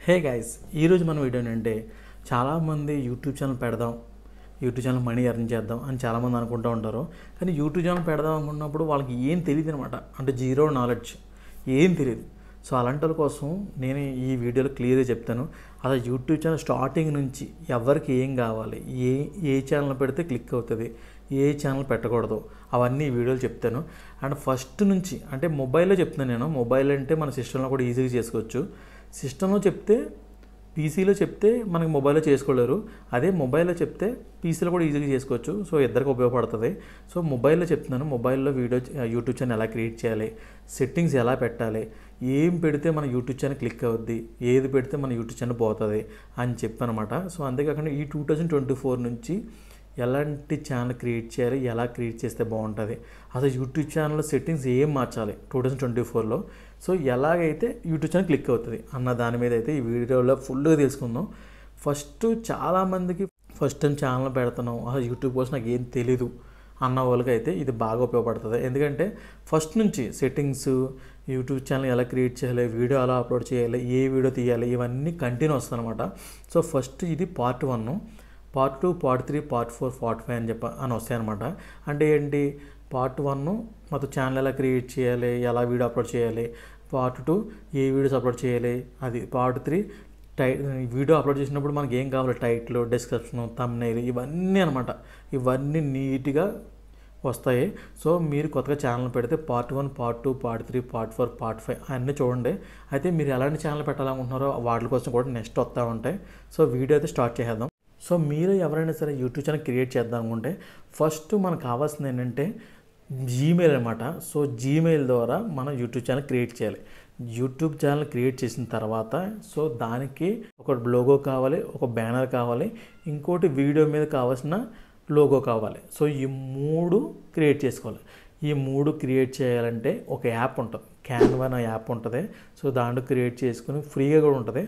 Hey guys, ఈరోజు మన video ఏంటంటే చాలామంది యూట్యూబ్ ఛానల్ పెడదాం, యూట్యూబ్ ఛానల్ మనీ ఎర్న్ చేద్దాం అని చాలామంది అనుకుంటూ ఉంటారు. కానీ యూట్యూబ్ ఛానల్ పెడదాం అనుకున్నప్పుడు వాళ్ళకి ఏం తెలియదు అనమాట. అంటే జీరో నాలెడ్జ్, ఏం తెలియదు. సో అలాంటి వాళ్ళ కోసం నేను ఈ వీడియోలో క్లియర్గా చెప్తాను. అసలు యూట్యూబ్ ఛానల్ స్టార్టింగ్ నుంచి ఎవరికి ఏం కావాలి, ఏ ఛానల్ పెడితే క్లిక్ అవుతుంది, ఏ ఛానల్ పెట్టకూడదు, అవన్నీ ఈ వీడియోలు చెప్తాను. అండ్ ఫస్ట్ నుంచి అంటే మొబైల్లో చెప్తున్నాను నేను. మొబైల్ అంటే మన సిస్టంలో కూడా ఈజీగా చేసుకోవచ్చు. సిస్టంలో చెప్తే, పీసీలో చెప్తే మనకి మొబైల్లో చేసుకోలేరు. అదే మొబైల్లో చెప్తే పీసీలో కూడా ఈజీగా చేసుకోవచ్చు. సో ఇద్దరికి ఉపయోగపడుతుంది. సో మొబైల్లో చెప్తున్నాను. మొబైల్లో యూట్యూబ్ ఛానల్ ఎలా క్రియేట్ చేయాలి, సెట్టింగ్స్ ఎలా పెట్టాలి, ఏం పెడితే మన యూట్యూబ్ ఛానల్ క్లిక్ అవుద్ది, ఏది పెడితే మన యూట్యూబ్ ఛానల్ పోతుంది అని చెప్పనమాట. సో అంతేకాకుండా ఈ 2024 నుంచి ఎలాంటి ఛానల్ క్రియేట్ చేయాలి, ఎలా క్రియేట్ చేస్తే బాగుంటుంది, అసలు యూట్యూబ్ ఛానల్ సెట్టింగ్స్ ఏం మార్చాలి 2024లో, సో ఎలాగైతే యూట్యూబ్ ఛానల్ క్లిక్ అవుతుంది అన్న దాని మీద అయితే ఈ వీడియోలో ఫుల్గా తెలుసుకుందాం. చాలామందికి ఫస్ట్ టైం ఛానల్ పెడుతున్నాం, అసలు యూట్యూబ్ కోసం నాకు ఏం తెలీదు అన్న వాళ్ళకి అయితే ఇది బాగా ఉపయోగపడుతుంది. ఎందుకంటే ఫస్ట్ నుంచి సెట్టింగ్స్, యూట్యూబ్ ఛానల్ ఎలా క్రియేట్ చేయాలి, వీడియో ఎలా అప్లోడ్ చేయాలి, ఏ వీడియో తీయాలి, ఇవన్నీ కంటిన్యూ వస్తాయి అనమాట. సో ఫస్ట్ ఇది part 1, part 2, part 3, part 4, part 5 అని వస్తాయి అనమాట. అంటే ఏంటి, పార్ట్ 1 మొత్తం ఛానల్ ఎలా క్రియేట్ చేయాలి, ఎలా వీడియో అప్లోడ్ చేయాలి, పార్ట్ 2 ఏ వీడియోస్ అప్లోడ్ చేయాలి, అది పార్ట్ 3 వీడియో అప్లోడ్ చేసినప్పుడు మనకి ఏం కావాలి, టైటిల్, డిస్క్రిప్షన్, థంబ్నెయిల్, ఇవన్నీ అనమాట. ఇవన్నీ నీట్గా వస్తాయి. సో మీరు కొత్తగా ఛానల్ పెడితే part 1, part 2, part 3, part 4, part 5 అన్నీ చూడండి. అయితే మీరు ఎలాంటి ఛానల్ పెట్టాలనుకుంటున్నారో వాటి కోసం కూడా నెక్స్ట్ వస్తూ ఉంటాయి. సో వీడియో అయితే స్టార్ట్ చేద్దాం. సో మీరు ఎవరైనా సరే యూట్యూబ్ ఛానల్ క్రియేట్ చేద్దాం అనుకుంటే ఫస్ట్ మనకు కావాల్సింది ఏంటంటే జీమెయిల్ అనమాట. సో జీమెయిల్ ద్వారా మనం యూట్యూబ్ ఛానల్ క్రియేట్ చేయాలి. యూట్యూబ్ ఛానల్ క్రియేట్ చేసిన తర్వాత సో దానికి ఒక లోగో కావాలి, ఒక బ్యానర్ కావాలి, ఇంకోటి వీడియో మీద కావాల్సిన లోగో కావాలి. సో ఈ 3 క్రియేట్ చేసుకోవాలి. ఈ 3 క్రియేట్ చేయాలంటే ఒక యాప్ ఉంటుంది, క్యాన్వా అనే యాప్ ఉంటుంది. సో దాంట్లో క్రియేట్ చేసుకుని ఫ్రీగా కూడా ఉంటుంది.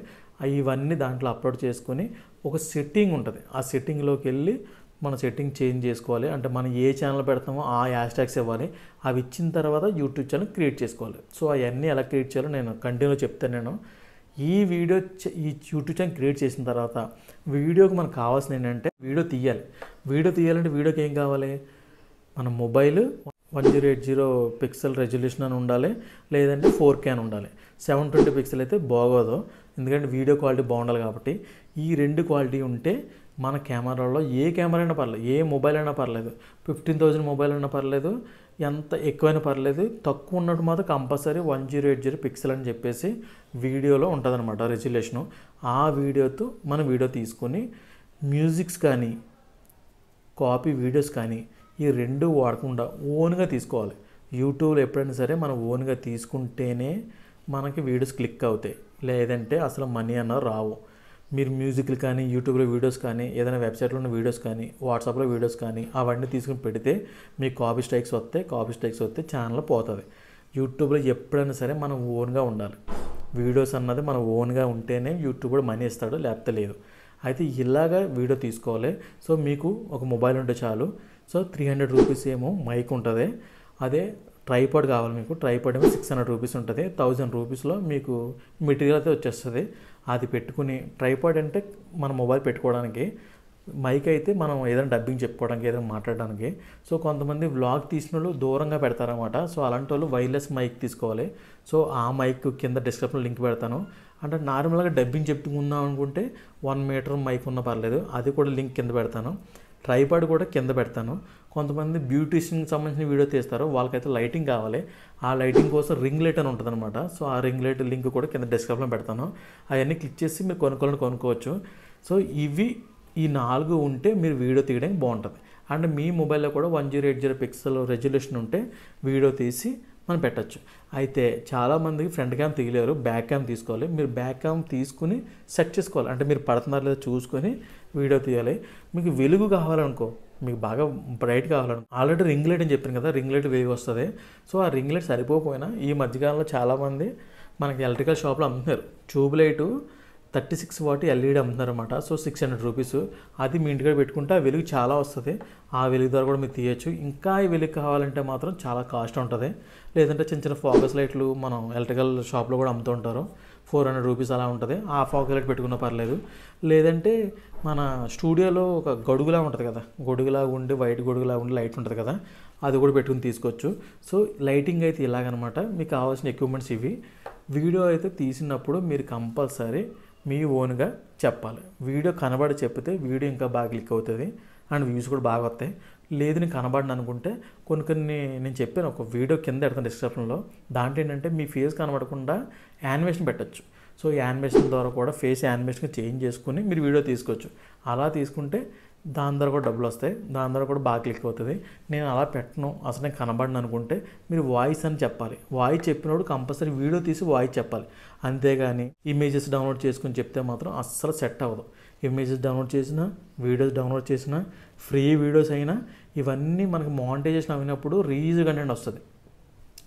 ఇవన్నీ దాంట్లో అప్లోడ్ చేసుకొని ఒక సెట్టింగ్ ఉంటుంది. ఆ సెట్టింగ్లోకి వెళ్ళి మన సెట్టింగ్ చేంజ్ చేసుకోవాలి. అంటే మనం ఏ ఛానల్ పెడతామో ఆ హ్యాష్ ట్యాగ్స్ ఇవ్వాలి. అవి ఇచ్చిన తర్వాత యూట్యూబ్ ఛానల్ క్రియేట్ చేసుకోవాలి. సో అవన్నీ ఎలా క్రియేట్ చేయాలో నేను కంటిన్యూ చెప్తాను. నేను ఈ యూట్యూబ్ ఛానల్ క్రియేట్ చేసిన తర్వాత వీడియోకి మనకు కావాల్సింది ఏంటంటే వీడియో తీయాలి. వీడియో తీయాలంటే వీడియోకి ఏం కావాలి, మన మొబైల్ 1080 పిక్సెల్ రెజల్యూషన్ అని ఉండాలి, లేదంటే 4K అని ఉండాలి. 720 పిక్సెల్ అయితే బాగోదు, ఎందుకంటే వీడియో క్వాలిటీ బాగుండాలి. కాబట్టి ఈ 2 క్వాలిటీ ఉంటే మన కెమెరాలో ఏ కెమెరా అయినా పర్లేదు, ఏ మొబైల్ అయినా పర్లేదు, 15,000 మొబైల్ అయినా పర్లేదు, ఎంత ఎక్కువైనా పర్లేదు, తక్కువ ఉన్నట్టు మాత్రం కంపల్సరీ 1080 పిక్సెల్ అని చెప్పేసి వీడియోలో ఉంటుందన్నమాట రెజల్యూషను. ఆ వీడియోతో మనం వీడియో తీసుకొని మ్యూజిక్స్ కానీ కాపీ వీడియోస్ కానీ ఈ 2 వాడకుండా ఓన్గా తీసుకోవాలి. యూట్యూబ్లో ఎప్పుడైనా సరే మనం ఓన్గా తీసుకుంటేనే మనకి వీడియోస్ క్లిక్ అవుతాయి, లేదంటే అసలు మనీ అన్న రావు. మీరు మ్యూజిక్లు కానీ, యూట్యూబ్లో వీడియోస్ కానీ, ఏదైనా వెబ్సైట్లో ఉన్న వీడియోస్ కానీ, వాట్సాప్లో వీడియోస్ కానీ అవన్నీ తీసుకుని పెడితే మీకు కాపీ స్ట్రైక్స్ వస్తే ఛానల్ పోతుంది. యూట్యూబ్లో ఎప్పుడైనా సరే మనం ఓన్గా ఉండాలి. వీడియోస్ అన్నది మనం ఓన్గా ఉంటేనే యూట్యూబ్ కూడా మనీ ఇస్తాడు, లేకపోతే లేదు. అయితే ఇలాగా వీడియో తీసుకోవాలి. సో మీకు ఒక మొబైల్ ఉంటే చాలు. సో 300 రూపీస్ ఏమో మైక్ ఉంటుంది. అదే ట్రైపాడ్ కావాలి మీకు, ట్రైపాడ్ ఏమో 600 రూపీస్ ఉంటుంది. 1000 రూపీస్లో మీకు మెటీరియల్ అయితే వచ్చేస్తుంది. అది పెట్టుకుని, ట్రైపాడ్ అంటే మన మొబైల్ పెట్టుకోవడానికి, మైక్ అయితే మనం ఏదైనా డబ్బింగ్ చెప్పుకోవడానికి, ఏదైనా మాట్లాడడానికి. సో కొంతమంది వ్లాగ్ తీసిన వాళ్ళు దూరంగా పెడతారనమాట. సో అలాంటి వాళ్ళు వైర్లెస్ మైక్ తీసుకోవాలి. సో ఆ మైక్ కింద డిస్క్రిప్షన్లో లింక్ పెడతాను. అంటే నార్మల్గా డబ్బింగ్ చెప్పుకుందాం అనుకుంటే 1 మీటర్ మైక్ ఉన్న పర్లేదు, అది కూడా లింక్ కింద పెడతాను. ట్రైపాడ్ కూడా కింద పెడతాను. కొంతమంది బ్యూటీషియన్కి సంబంధించిన వీడియో తీస్తారు, వాళ్ళకైతే లైటింగ్ కావాలి. ఆ లైటింగ్ కోసం రింగ్ లైట్ అని ఉంటుంది అనమాట. సో ఆ రింగ్ లైట్ లింక్ కూడా కింద డిస్క్రిప్షన్లో పెడతాను. అవన్నీ క్లిక్ చేసి మీరు కొనుక్కోవచ్చు. సో ఈ 4 ఉంటే మీరు వీడియో తీయడానికి బాగుంటుంది. అండ్ మీ మొబైల్లో కూడా 1080 పిక్సెల్ రెజల్యూషన్ ఉంటే వీడియో తీసి మనం పెట్టచ్చు. అయితే చాలామందికి ఫ్రంట్ క్యామ్ తీయలేరు, బ్యాక్ క్యామ్ తీసుకోవాలి. మీరు బ్యాక్ క్యామ్ తీసుకుని సెట్ చేసుకోవాలి. అంటే మీరు పడుతున్నారో లేదో చూసుకొని వీడియో తీయాలి. మీకు వెలుగు కావాలనుకో, మీకు బాగా బ్రైట్ కావాలనుకో, ఆల్రెడీ రింగ్ లైట్ అని చెప్పాను కదా, రింగ్ లైట్ వెలుగు వస్తుంది. సో ఆ రింగ్ లైట్ సరిపోకపోయినా ఈ మధ్యకాలంలో చాలామంది మనకి ఎలక్ట్రికల్ షాప్లో అమ్ముతున్నారు. ట్యూబ్ లైటు 36 వాట్ ఎల్ఈడి అమ్ముతున్నారు అనమాట. So 600 rupees. అది మీ ఇంటికాడ పెట్టుకుంటే ఆ వెలుగు చాలా వస్తుంది. ఆ వెలుగు ద్వారా కూడా మీరు తీయచ్చు. ఇంకా ఈ వెలుగు కావాలంటే మాత్రం చాలా కాస్ట్ ఉంటుంది. లేదంటే చిన్న చిన్న ఫోకస్ లైట్లు మనం ఎలక్ట్రికల్ షాప్లో కూడా అమ్ముతూ ఉంటారు. రూ. 400 అలా ఉంటుంది. హాఫ్ లైట్ పెట్టుకున్నా పర్లేదు. లేదంటే మన స్టూడియోలో ఒక గొడుగులా ఉంటుంది కదా, గొడుగులా ఉండి వైట్ గొడుగులా ఉండి లైట్ ఉంటుంది కదా, అది కూడా పెట్టుకుని తీసుకోవచ్చు. సో లైటింగ్ అయితే ఇలాగనమాట. మీకు కావాల్సిన ఎక్విప్మెంట్స్ ఇవి. వీడియో అయితే తీసినప్పుడు మీరు కంపల్సరీ మీ ఓన్గా చెప్పాలి. వీడియో కనబడి చెప్తే వీడియో ఇంకా బాగా క్లిక్ అవుతుంది అండ్ వ్యూస్ కూడా బాగా వస్తాయి. లేదు నేను కనబడను అనుకుంటే కొన్ని నేను చెప్పాను, ఒక వీడియో కింద పెడతాను డిస్క్రిప్షన్లో. దాంట్లో ఏంటంటే మీ ఫేస్ కనబడకుండా యానిమేషన్ పెట్టచ్చు. సో యానిమేషన్ ద్వారా కూడా ఫేస్ యానిమేషన్ చేంజ్ చేసుకుని మీరు వీడియో తీసుకోవచ్చు. అలా తీసుకుంటే దాని ద్వారా కూడా డబ్బులు వస్తాయి, దాని ద్వారా కూడా బాగా క్లిక్ అవుతుంది. నేను అలా పెట్టను, అసలు నేను కనబడను అనుకుంటే మీరు వాయిస్ అని చెప్పాలి. వాయిస్ చెప్పినప్పుడు కంపల్సరీ వీడియో తీసి వాయిస్ చెప్పాలి. అంతేగాని ఇమేజెస్ డౌన్లోడ్ చేసుకుని చెప్తే మాత్రం అస్సలు సెట్ అవ్వదు. ఇమేజెస్ డౌన్లోడ్ చేసినా, వీడియోస్ డౌన్లోడ్ చేసినా, ఫ్రీ వీడియోస్ అయినా ఇవన్నీ మనకి మానిటైజేషన్ అయినప్పుడు రీజ్ కంటెంట్ వస్తుంది.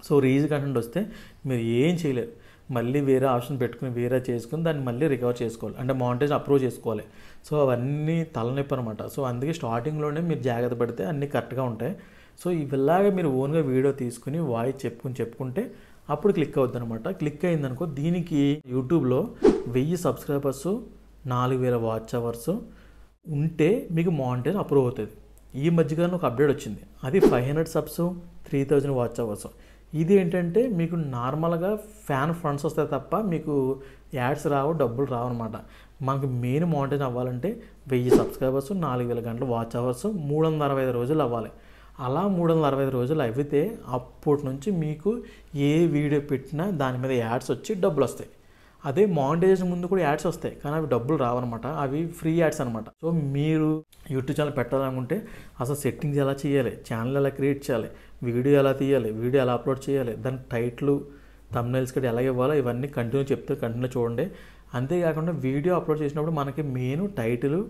సో రీజ్ కంటెంట్ వస్తే మీరు ఏం చేయలేరు. మళ్ళీ వేరే ఆప్షన్ పెట్టుకుని వేరే చేసుకుని దాన్ని మళ్ళీ రికవర్ చేసుకోవాలి, అంటే మానిటైజేషన్ అప్రూవ్ చేసుకోవాలి. సో అవన్నీ తలనొప్పి అనమాట. సో అందుకే స్టార్టింగ్లోనే మీరు జాగ్రత్త పడితే అన్నీ కరెక్ట్గా ఉంటాయి. సో ఇలాగే మీరు ఓన్గా వీడియో తీసుకుని వాయిస్ చెప్పుకుంటే అప్పుడు క్లిక్ అవుతుంది అనమాట. క్లిక్ అయిందనుకో, దీనికి యూట్యూబ్లో 1000 సబ్స్క్రైబర్స్ 4000 వాచ్ అవర్స్ ఉంటే మీకు మానిటైజేషన్ అప్రూవ్ అవుతుంది. ఈ మధ్యకాలంలో ఒక అప్డేట్ వచ్చింది, అది 500 సబ్స్ 3000 వాచ్ అవర్స్. ఇది ఏంటంటే మీకు నార్మల్గా ఫ్యాన్ ఫండ్స్ వస్తాయి తప్ప మీకు యాడ్స్ రావు, డబ్బులు రావు అనమాట. మనకు మెయిన్ మానిటైజేషన్ అవ్వాలంటే 1000 సబ్స్క్రైబర్స్ 4000 గంటలు వాచ్ అవర్స్ 365 రోజులు అవ్వాలి. అలా 365 రోజులు అయితే అప్పటి నుంచి మీకు ఏ వీడియో పెట్టినా దాని మీద యాడ్స్ వచ్చి డబ్బులు వస్తాయి. అదే మానిటైజేషన్ ముందు కూడా యాడ్స్ వస్తాయి, కానీ అవి డబ్బులు రావన్నమాట. అవి ఫ్రీ యాడ్స్ అనమాట. సో మీరు యూట్యూబ్ ఛానల్ పెట్టాలనుకుంటే అసలు సెట్టింగ్స్ ఎలా చేయాలి, ఛానల్ ఎలా క్రియేట్ చేయాలి, వీడియో ఎలా తీయాలి, వీడియో ఎలా అప్లోడ్ చేయాలి, దాని టైటిల్ థంబ్నెయిల్స్ కూడా ఎలా ఇవ్వాలో ఇవన్నీ కంటిన్యూ చూడండి. అంతేకాకుండా వీడియో అప్లోడ్ చేసినప్పుడు మనకి main title,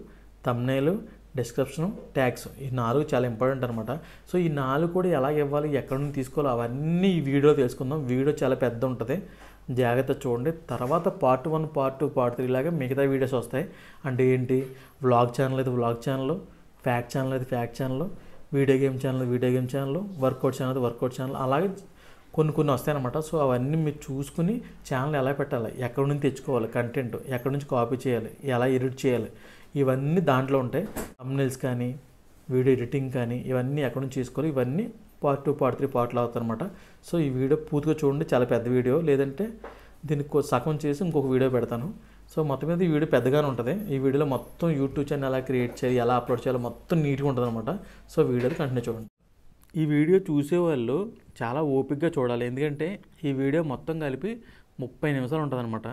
thumbnail, description, tags, ఈ 4 చాలా ఇంపార్టెంట్ అనమాట. సో ఈ 4 కూడా ఎలా ఇవ్వాలి, ఎక్కడ నుంచి తీసుకోవాలో అవన్నీ ఈ వీడియో తెలుసుకుందాం. వీడియో చాలా పెద్ద ఉంటుంది, జాగ్రత్త చూడండి. తర్వాత పార్ట్ 1, పార్ట్ 2, పార్ట్ 3 లాగా మిగతా వీడియోస్ వస్తాయి. అంటే ఏంటి, వ్లాగ్ ఛానల్ అయితే వ్లాగ్ ఛానల్, ఫ్యాక్ట్ ఛానల్ అయితే fact channel, video game channel, workout channel అయితే వర్కౌట్ ఛానల్, అలాగే కొన్ని వస్తాయన్నమాట. సో అవన్నీ మీరు చూసుకుని ఛానల్ ఎలా పెట్టాలి, ఎక్కడి నుంచి తెచ్చుకోవాలి కంటెంట్, ఎక్కడి నుంచి కాపీ చేయాలి, ఎలా ఎడిట్ చేయాలి, ఇవన్నీ దాంట్లో ఉంటాయి. థంబ్నెయిల్స్ కానీ, వీడియో ఎడిటింగ్ కానీ ఇవన్నీ ఎక్కడి నుంచి తీసుకోవాలి, ఇవన్నీ పార్ట్ 2, పార్ట్ 3 పార్ట్లో అవుతాయి అనమాట. సో ఈ వీడియో పూర్తిగా చూడండి, చాలా పెద్ద వీడియో. లేదంటే దీనికి సగం చేసి ఇంకొక వీడియో పెడతాను. సో మొత్తం మీద ఈ వీడియో పెద్దగానే ఉంటుంది. ఈ వీడియోలో మొత్తం యూట్యూబ్ ఛానల్ ఎలా క్రియేట్ చేయాలి, ఎలా అప్లోడ్ చేయాలో మొత్తం నీట్గా ఉంటుంది అనమాట. సో వీడియోని కంటిన్యూ చూడండి. ఈ వీడియో చూసేవాళ్ళు చాలా ఓపికగా చూడాలి, ఎందుకంటే ఈ వీడియో మొత్తం కలిపి 30 నిమిషాలు ఉంటుంది అనమాట.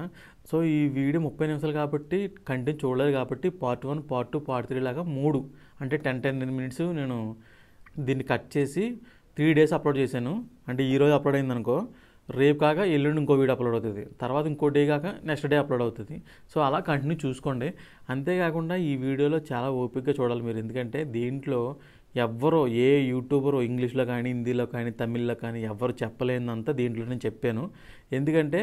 సో ఈ వీడియో 30 నిమిషాలు కాబట్టి కంటెంట్ చూడలేదు కాబట్టి పార్ట్ 1, పార్ట్ 2, పార్ట్ 3 లాగా 3 అంటే 10 మినిట్స్ నేను దీన్ని కట్ చేసి 3 డేస్ అప్లోడ్ చేశాను. అంటే ఈరోజు అప్లోడ్ అయిందనుకో, రేపు కాక ఎల్లుండి ఇంకో వీడియో అప్లోడ్ అవుతుంది, తర్వాత ఇంకో డే కాక నెక్స్ట్ డే అప్లోడ్ అవుతుంది. సో అలా కంటిన్యూ చూసుకోండి. అంతేకాకుండా ఈ వీడియోలో చాలా ఓపికగా చూడాలి మీరు, ఎందుకంటే దీంట్లో ఎవ్వరో ఏ యూట్యూబరు ఇంగ్లీష్లో కానీ, హిందీలో కానీ, తమిళ్లో కానీ ఎవరు చెప్పలేనంత దీంట్లో నేను చెప్పాను. ఎందుకంటే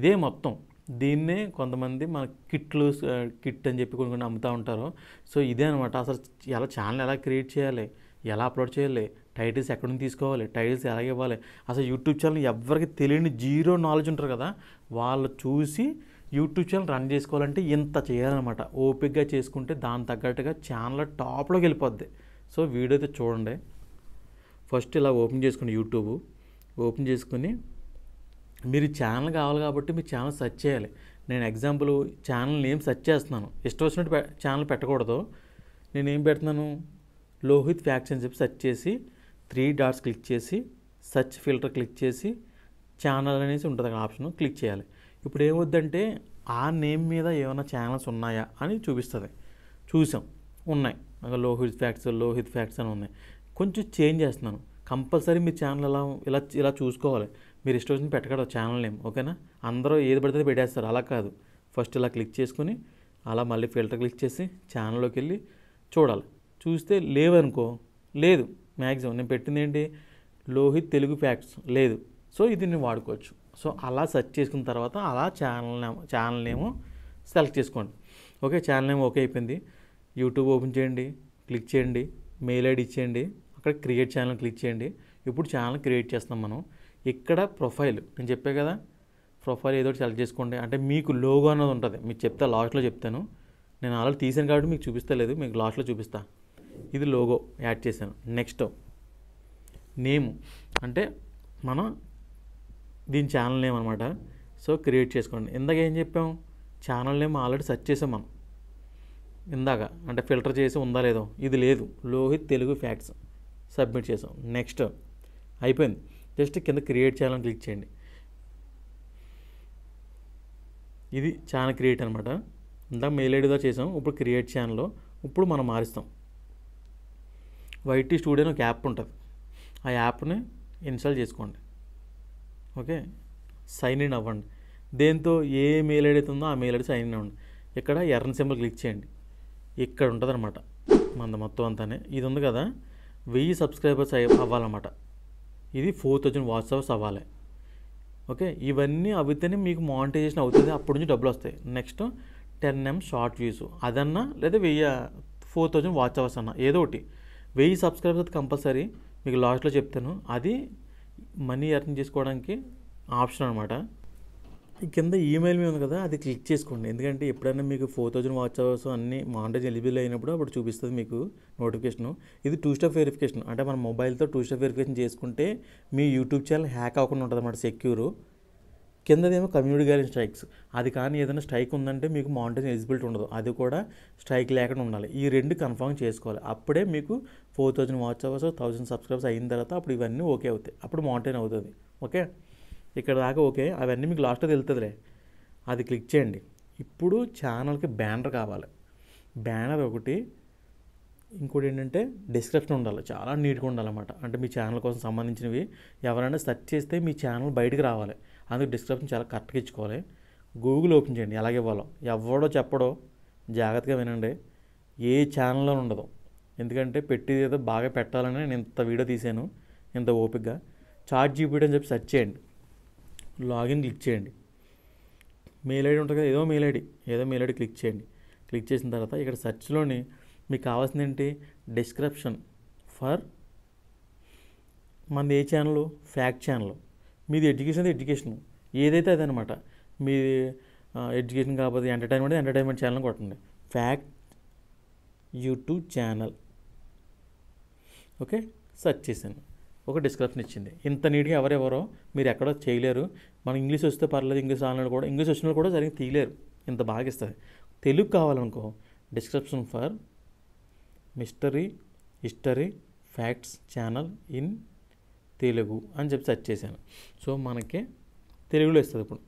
ఇదే మొత్తం. దీన్నే కొంతమంది మన కిట్ అని చెప్పి కొన్ని అమ్ముతూ ఉంటారు. సో ఇదే అనమాట. అసలు ఎలా ఛానల్ ఎలా క్రియేట్ చేయాలి, ఎలా అప్లోడ్ చేయాలి, టైటిల్స్ ఎక్కడి నుంచి తీసుకోవాలి, టైటిల్స్ ఎలా ఇవ్వాలి, అసలు యూట్యూబ్ ఛానల్ ఎవరికి తెలియని జీరో నాలెడ్జ్ ఉంటారు కదా, వాళ్ళు చూసి యూట్యూబ్ ఛానల్ రన్ చేసుకోవాలంటే ఇంత చేయాలన్నమాట. ఓపికగా చేసుకుంటే దాని తగ్గట్టుగా ఛానల్ టాప్లోకి వెళ్ళిపోద్ది. సో వీడియో అయితే చూడండి. ఫస్ట్ ఇలా ఓపెన్ చేసుకుని యూట్యూబ్ ఓపెన్ చేసుకుని మీరు ఛానల్ కావాలి కాబట్టి మీ ఛానల్ సెర్చ్ చేయాలి. నేను ఎగ్జాంపుల్ ఛానల్ నేమ్ సెర్చ్ చేస్తున్నాను, ఇష్టం వచ్చినట్టు ఛానల్ పెట్టకూడదు. నేనేం పెడుతున్నాను, లోహిత్ ఫ్యాక్ట్స్ అని చెప్పి సెర్చ్ చేసి 3 డాట్స్ క్లిక్ చేసి సెర్చ్ ఫిల్టర్ క్లిక్ చేసి ఛానల్ అనేసి ఉంటుంది అక్కడ ఆప్షన్, క్లిక్ చేయాలి. ఇప్పుడు ఏమవుద్దంటే ఆ నేమ్ మీద ఏమైనా ఛానల్స్ ఉన్నాయా అని చూపిస్తుంది. చూసాం, ఉన్నాయి, లోహిత్ ఫ్యాక్ట్స్ అని ఉన్నాయి. కొంచెం చేంజ్ చేస్తున్నాను. కంపల్సరీ మీ ఛానల్ ఇలా చూసుకోవాలి. మీరు ఇష్టం వచ్చిన పెట్టకూడదు ఛానల్ నేమ్, ఓకేనా? అందరూ ఏది పడితే పెట్టేస్తారు, అలా కాదు. ఫస్ట్ ఇలా క్లిక్ చేసుకుని అలా మళ్ళీ ఫిల్టర్ క్లిక్ చేసి ఛానల్లోకి వెళ్ళి చూడాలి. చూస్తే లేవనుకో, లేదు, మ్యాక్సిమం నేను పెట్టింది ఏంటి, లోహిత్ తెలుగు ఫ్యాక్ట్స్ లేదు. సో ఇది నేను వాడుకోవచ్చు. సో అలా సెర్చ్ చేసుకున్న తర్వాత అలా ఛానల్ నేమ్ సెలెక్ట్ చేసుకోండి. ఓకే, ఛానల్ నేమ్ ఓకే అయిపోయింది. యూట్యూబ్ ఓపెన్ చేయండి, క్లిక్ చేయండి, మెయిల్ ఐడి ఇచ్చేయండి, అక్కడ క్రియేట్ ఛానల్ క్లిక్ చేయండి. ఇప్పుడు ఛానల్ క్రియేట్ చేస్తాం మనం. ఇక్కడ ప్రొఫైల్ నేను చెప్పే కదా, ప్రొఫైల్ ఏదో ఒకటి సెలెక్ట్ చేసుకోండి. అంటే మీకు లోగో అన్నది ఉంటుంది, మీకు చెప్తా, లాస్ట్లో చెప్తాను. నేను ఆల్రెడీ తీసాను కాబట్టి మీకు చూపిస్తలేదు, మీకు లాస్ట్లో చూపిస్తా. ఇది లోగో యాడ్ చేశాను. నెక్స్ట్ నేమ్, అంటే మనం దీని ఛానల్ నేమ్ అనమాట. సో క్రియేట్ చేసుకోండి. ఇందాక ఏం చెప్పాం, ఛానల్ నేమ్ ఆల్రెడీ సెర్చ్ చేసాం మనం ఇందాక, అంటే ఫిల్టర్ చేసి ఉందా లేదో. ఇది లేదు, లోహిత్ తెలుగు ఫ్యాక్ట్స్ సబ్మిట్ చేసాం. నెక్స్ట్ అయిపోయింది. జస్ట్ కింద క్రియేట్ ఛానల్ క్లిక్ చేయండి. ఇది ఛానల్ క్రియేట్ అనమాట. ఇందాక మెయిల్ ఐడితో చేసాం, ఇప్పుడు క్రియేట్ ఛానల్లో ఇప్పుడు మనం మారుస్తాం. వైటీ స్టూడియో ఒక యాప్ ఉంటుంది, ఆ యాప్ని ఇన్స్టాల్ చేసుకోండి. ఓకే, సైన్ ఇన్ అవ్వండి. దేంతో ఏ మెయిల్ ఐడి ఉందో ఆ మెయిల్ ఐడి సైన్ ఇన్ అవ్వండి. ఇక్కడ ఎర్రన్ సింబల్ క్లిక్ చేయండి. ఇక్కడ ఉంటుంది అనమాట మన మొత్తం అంతానే. ఇది ఉంది కదా, 1000 సబ్స్క్రైబర్స్ అవ్వాలన్నమాట. ఇది 4000 వాచ్ అవర్స్ అవ్వాలి. ఓకే, ఇవన్నీ అవితేనే మీకు మానిటైజేషన్ అవుతుంది, అప్పటి నుంచి డబ్బులు వస్తాయి. నెక్స్ట్ 10M షార్ట్ వ్యూస్ అదన్నా, లేదా 4000 వాచ్ అవర్స్ అన్నా, ఏదో ఒకటి. 1000 సబ్స్క్రైబర్స్ కంపల్సరీ, మీకు లాస్ట్లో చెప్తాను. అది మనీ ఎర్న్ చేసుకోవడానికి ఆప్షన్ అనమాట. కింద ఈమెయిల్ మీద ఉంది కదా, అది క్లిక్ చేసుకోండి. ఎందుకంటే ఎప్పుడైనా మీకు 4000 వాచ్ అవర్స్ అన్నీ మానిటైజ్ ఎలిజిబుల్ అయినప్పుడు అప్పుడు చూపిస్తుంది మీకు నోటిఫికేషను. ఇది 2 స్టెప్ వెరిఫికేషన్, అంటే మన మొబైల్తో 2 స్టెప్ వెరిఫికేషన్ చేసుకుంటే మీ యూట్యూబ్ ఛానల్ హ్యాక్ అవ్వకుండా ఉంటుంది అన్నమాట, సెక్యూరు. కిందదేమో కమ్యూనిటీ గైడ్ స్ట్రైక్స్, అది కానీ ఏదైనా స్ట్రైక్ ఉందంటే మీకు మానిటైజ్ ఎలిజిబిలిటీ ఉండదు, అది కూడా స్ట్రైక్ లేకుండా ఉండాలి. ఈ 2 కన్ఫర్మ్ చేసుకోవాలి. అప్పుడే మీకు 4000 వాచ్ అవర్స్ 1000 సబ్స్క్రైబర్స్ అయిన తర్వాత అప్పుడు ఇవన్నీ ఓకే అవుతాయి, అప్పుడు మానిటైజ్ అవుతుంది. ఓకే, ఇక్కడ దాకా ఓకే. అవన్నీ మీకు లాస్ట్లో తెలుస్తుందిలే. అది క్లిక్ చేయండి. ఇప్పుడు ఛానల్కి బ్యానర్ కావాలి. బ్యానర్ ఒకటి, ఇంకోటి ఏంటంటే డిస్క్రిప్షన్ ఉండాలి, చాలా నీట్గా ఉండాలన్నమాట. అంటే మీ ఛానల్ కోసం సంబంధించినవి ఎవరైనా సెర్చ్ చేస్తే మీ ఛానల్ బయటకు రావాలి, అందుకు డిస్క్రిప్షన్ చాలా కరెక్ట్గా ఇచ్చుకోవాలి. గూగుల్ ఓపెన్ చేయండి, ఎలాగ ఇవ్వాలో ఎవడో చెప్పడో, జాగ్రత్తగా వినండి. ఏ ఛానల్లో ఉండదు, ఎందుకంటే పెట్టేది ఏదో బాగా పెట్టాలని నేను ఇంత వీడియో తీసాను, ఇంత ఓపికగా. చాట్ జీపీటీ అని చెప్పి సెర్చ్ చేయండి, లాగిన్ క్లిక్ చేయండి. మెయిల్ ఐడి ఉంటుంది కదా, ఏదో మెయిల్ ఐడి క్లిక్ చేయండి. క్లిక్ చేసిన తర్వాత ఇక్కడ సెర్చ్లోని మీకు కావాల్సింది ఏంటి, డిస్క్రిప్షన్ ఫర్ మనది ఏ ఛానల్, ఫ్యాక్ట్ ఛానల్. మీది ఎడ్యుకేషన్ ఏదైతే అదనమాట. మీది ఎడ్యుకేషన్ కాకపోతే ఎంటర్టైన్మెంట్ ఛానల్ కొట్టండి, fact YouTube channel. Okay, search చేశాను, ఒక డిస్క్రిప్షన్ ఇచ్చింది. ఇంత నీట్గా ఎవరెవరో మీరు ఎక్కడో చేయలేరు. మనకి ఇంగ్లీష్ వస్తే పర్లేదు, ఇంగ్లీష్ వచ్చిన కూడా సరిగ్గా తీయలేరు, ఇంత బాగా ఇస్తుంది. తెలుగు కావాలనుకో, description for history facts channel in Telugu అని చెప్పి సెర్చ్ చేశాను. సో మనకి తెలుగులో ఇస్తుంది. ఇప్పుడు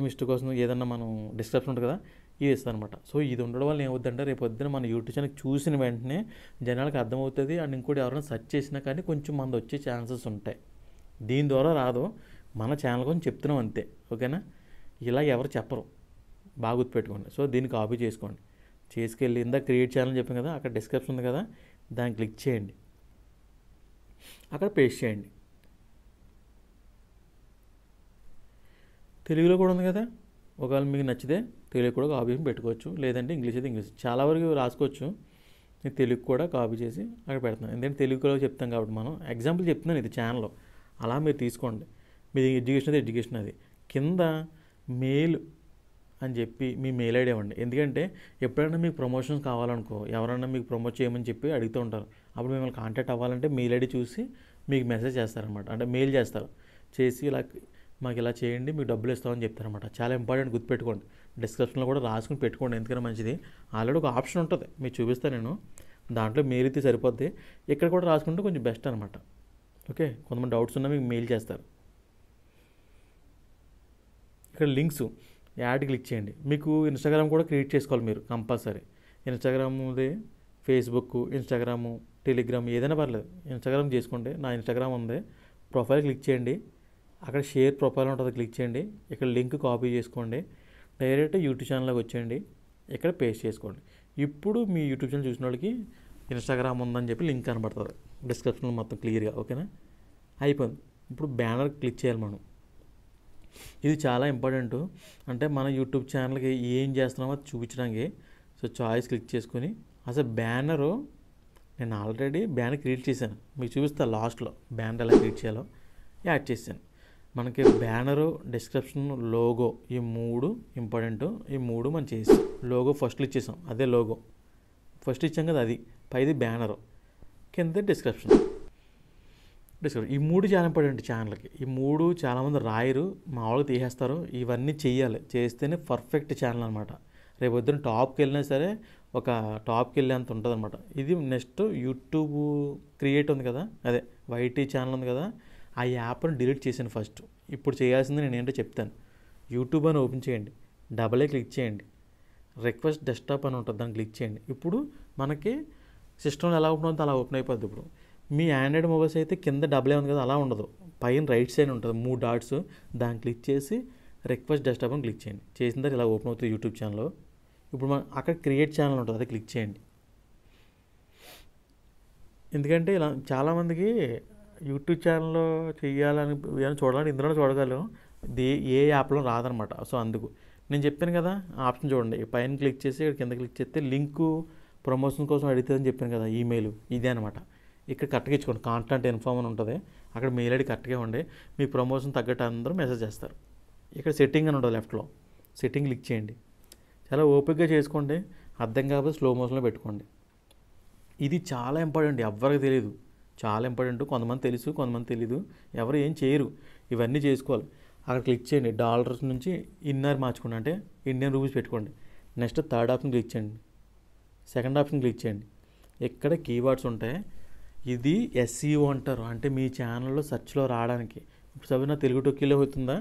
మిస్టరీ కోసం ఏదన్నా మనం డిస్క్రిప్షన్ ఉంటుంది కదా, ఇది ఇస్తుంది అనమాట. సో ఇది ఉండడం వల్ల ఏమవుతుందంటే రేపు పొద్దున మన యూట్యూబ్ ఛానల్ చూసిన వెంటనే జనాలకు అర్థమవుతుంది. అండ్ ఇంకోటి ఎవరైనా సెర్చ్ చేసినా కానీ కొంచెం మంది వచ్చే ఛాన్సెస్ ఉంటాయి. దీని ద్వారా రాదు, మన ఛానల్ కోసం చెప్తున్నాం అంతే. ఓకేనా, ఇలా ఎవరు చెప్పరు, బాగా గుర్తుపెట్టుకోండి. సో దీన్ని కాపీ చేసుకోండి, చేసుకెళ్ళి ఇందాక క్రియేట్ ఛానల్ చెప్పాం కదా, అక్కడ డిస్క్రిప్షన్ ఉంది కదా, దాన్ని క్లిక్ చేయండి, అక్కడ పేస్ట్ చేయండి. తెలుగులో కూడా ఉంది కదా, ఒకవేళ మీకు నచ్చితే తెలుగు కూడా కాపీ చేసి పెట్టుకోవచ్చు, లేదంటే ఇంగ్లీష్ అయితే ఇంగ్లీష్, చాలా వరకు రాసుకోవచ్చు. నేను తెలుగు కూడా కాపీ చేసి అక్కడ పెడుతున్నాను, ఎందుకంటే తెలుగులో చెప్తాం కాబట్టి. మనం ఎగ్జాంపుల్ చెప్తున్నాను ఇది ఛానల్లో, అలా మీరు తీసుకోండి. మీది ఎడ్యుకేషన్ అది కింద మెయిల్ అని చెప్పి మీ మెయిల్ ఐడి ఇవ్వండి. ఎందుకంటే ఎప్పుడైనా మీకు ప్రమోషన్స్ కావాలనుకో, ఎవరైనా మీకు ప్రమోట్ చేయమని చెప్పి అడుగుతూ ఉంటారు. అప్పుడు మిమ్మల్ని కాంటాక్ట్ అవ్వాలంటే మెయిల్ ఐడి చూసి మీకు మెసేజ్ చేస్తారనమాట, అంటే మెయిల్ చేస్తారు. చేసి ఇలా మాకు ఇలా చేయండి, మీకు డబ్బులు ఇస్తామని చెప్తారనమాట. చాలా ఇంపార్టెంట్, గుర్తుపెట్టుకోండి. డిస్క్రిప్షన్లో కూడా రాసుకుని పెట్టుకోండి, ఎందుకంటే మంచిది. ఆల్రెడీ ఒక ఆప్షన్ ఉంటుంది, మీకు చూపిస్తాను నేను, దాంట్లో మెయిల్ అయితే సరిపోద్ది. ఇక్కడ కూడా రాసుకుంటే కొంచెం బెస్ట్ అనమాట. ఓకే, కొంతమంది డౌట్స్ ఉన్నా మీకు మెయిల్ చేస్తారు. ఇక్కడ లింక్స్ యాడ్ క్లిక్ చేయండి. మీకు ఇన్స్టాగ్రామ్ కూడా క్రియేట్ చేసుకోవాలి మీరు కంపల్సరీ. ఇన్స్టాగ్రామ్ది, ఫేస్బుక్, ఇన్స్టాగ్రాము, టెలిగ్రామ్ ఏదైనా పర్లేదు, ఇన్స్టాగ్రామ్ చేసుకోండి. నా ఇన్స్టాగ్రామ్ ఉంది, ప్రొఫైల్ క్లిక్ చేయండి, అక్కడ షేర్ ప్రొఫైల్ ఉంటుంది, క్లిక్ చేయండి. ఇక్కడ లింక్ కాపీ చేసుకోండి, డైరెక్ట్ యూట్యూబ్ ఛానల్లోకి వచ్చేయండి, ఇక్కడ పేస్ట్ చేసుకోండి. ఇప్పుడు మీ యూట్యూబ్ ఛానల్ చూసిన వాళ్ళకి ఇన్స్టాగ్రామ్ ఉందని చెప్పి లింక్ కనబడుతుంది డిస్క్రిప్షన్లో మొత్తం క్లియర్గా. ఓకేనా, అయిపోయింది. ఇప్పుడు బ్యానర్ క్లిక్ చేయాలి మనం. ఇది చాలా ఇంపార్టెంట్, అంటే మన యూట్యూబ్ ఛానల్కి ఏం చేస్తున్నామో అది చూపించడానికి. సో చాయిస్ క్లిక్ చేసుకొని అసలు బ్యానరు నేను ఆల్రెడీ బ్యానర్ క్రియేట్ చేశాను, మీకు చూపిస్తాను లాస్ట్లో బ్యానర్ ఎలా క్రియేట్ చేయాలో యాడ్ చేశాను. మనకి బ్యానరు, డిస్క్రిప్షన్, లోగో ఈ 3 ఇంపార్టెంట్. ఈ 3 మనం చేసాం. లోగో ఫస్ట్లో ఇచ్చేసాం, అదే లోగో ఫస్ట్ ఇచ్చాం కదా, అది పైది బ్యానరు, కింద డిస్క్రిప్షన్. ఈ 3 చాలా ఇంపార్టెంట్ ఛానల్కి. ఈ 3 చాలామంది రాయరు, మామూలుగా తీసేస్తారు. ఇవన్నీ చెయ్యాలి, చేస్తేనే పర్ఫెక్ట్ ఛానల్ అనమాట. రేపు పొద్దున్న టాప్కి వెళ్ళినా సరే ఒక టాప్కి వెళ్ళేంత ఉంటుంది అనమాట. ఇది నెక్స్ట్ యూట్యూబ్ క్రియేట్ ఉంది కదా, అదే వైటీ ఛానల్ ఉంది కదా, ఆ యాప్ని డిలీట్ చేశాను ఫస్ట్. ఇప్పుడు చేయాల్సింది నేను ఏంటో చెప్తాను. యూట్యూబ్ అని ఓపెన్ చేయండి, క్లిక్ చేయండి, రిక్వెస్ట్ డెస్క్టాప్ అని ఉంటుంది, దాన్ని క్లిక్ చేయండి. ఇప్పుడు మనకి సిస్టంలో ఎలా ఓపెన్ అవుతుందో అలా ఓపెన్ అయిపోద్ది. ఇప్పుడు మీ ఆండ్రాయిడ్ మొబైల్స్ అయితే కింద ఉంది కదా, అలా ఉండదు, పైన రైట్ సైడ్ ఉంటుంది 3 డాట్స్, దాన్ని క్లిక్ చేసి రిక్వెస్ట్ డెస్క్టాప్ అని క్లిక్ చేయండి. చేసిన తర్వాత ఇలా ఓపెన్ అవుతుంది యూట్యూబ్ ఛానల్. ఇప్పుడు మనం అక్కడ క్రియేట్ ఛానల్ ఉంటుంది, అది క్లిక్ చేయండి. ఎందుకంటే ఇలా చాలామందికి యూట్యూబ్ ఛానల్లో చేయాలని చూడాలని ఇందులో చూడగలం, ఏ యాప్లో రాదనమాట. సో అందుకు నేను చెప్పాను కదా, ఆప్షన్ చూడండి, పైన క్లిక్ చేసి ఇక్కడ కింద క్లిక్ చేస్తే లింకు ప్రమోషన్ కోసం అడుగుతుందని చెప్పాను కదా, ఈమెయిల్ ఇదే అనమాట. ఇక్కడ కరెక్ట్గా ఇచ్చుకోండి, కాంటాక్ట్ ఇన్ఫార్మ్ అని ఉంటుంది, అక్కడ మెయిల్ ఐడి కరెక్ట్గా ఉండి మీ ప్రమోషన్ తగ్గట్టు అందరూ మెసేజ్ చేస్తారు. ఇక్కడ సెట్టింగ్ అని ఉంటుంది, లెఫ్ట్లో సెట్టింగ్ క్లిక్ చేయండి. చాలా ఓపికగా చేసుకోండి, అర్థం కాకపోతే స్లో మోషన్లో పెట్టుకోండి. ఇది చాలా ఇంపార్టెంట్, ఎవరికి తెలియదు, చాలా ఇంపార్టెంట్. కొంతమంది తెలుసు, కొంతమంది తెలీదు, ఎవరు ఏం చేయరు. ఇవన్నీ చేసుకోవాలి. అక్కడ క్లిక్ చేయండి, డాలర్స్ నుంచి ఇన్నర్ మార్చుకోండి, అంటే ఇండియన్ రూపీస్ పెట్టుకోండి. నెక్స్ట్ థర్డ్ ఆప్షన్ క్లిక్ చేయండి, సెకండ్ ఆప్షన్ క్లిక్ చేయండి. ఇక్కడ కీవర్డ్స్ ఉంటాయి, ఇది SEO అంటారు, అంటే మీ ఛానల్లో సెర్చ్లో రావడానికి. ఇప్పుడు సపోజ్ తెలుగు టొక్కీలో అవుతుందా,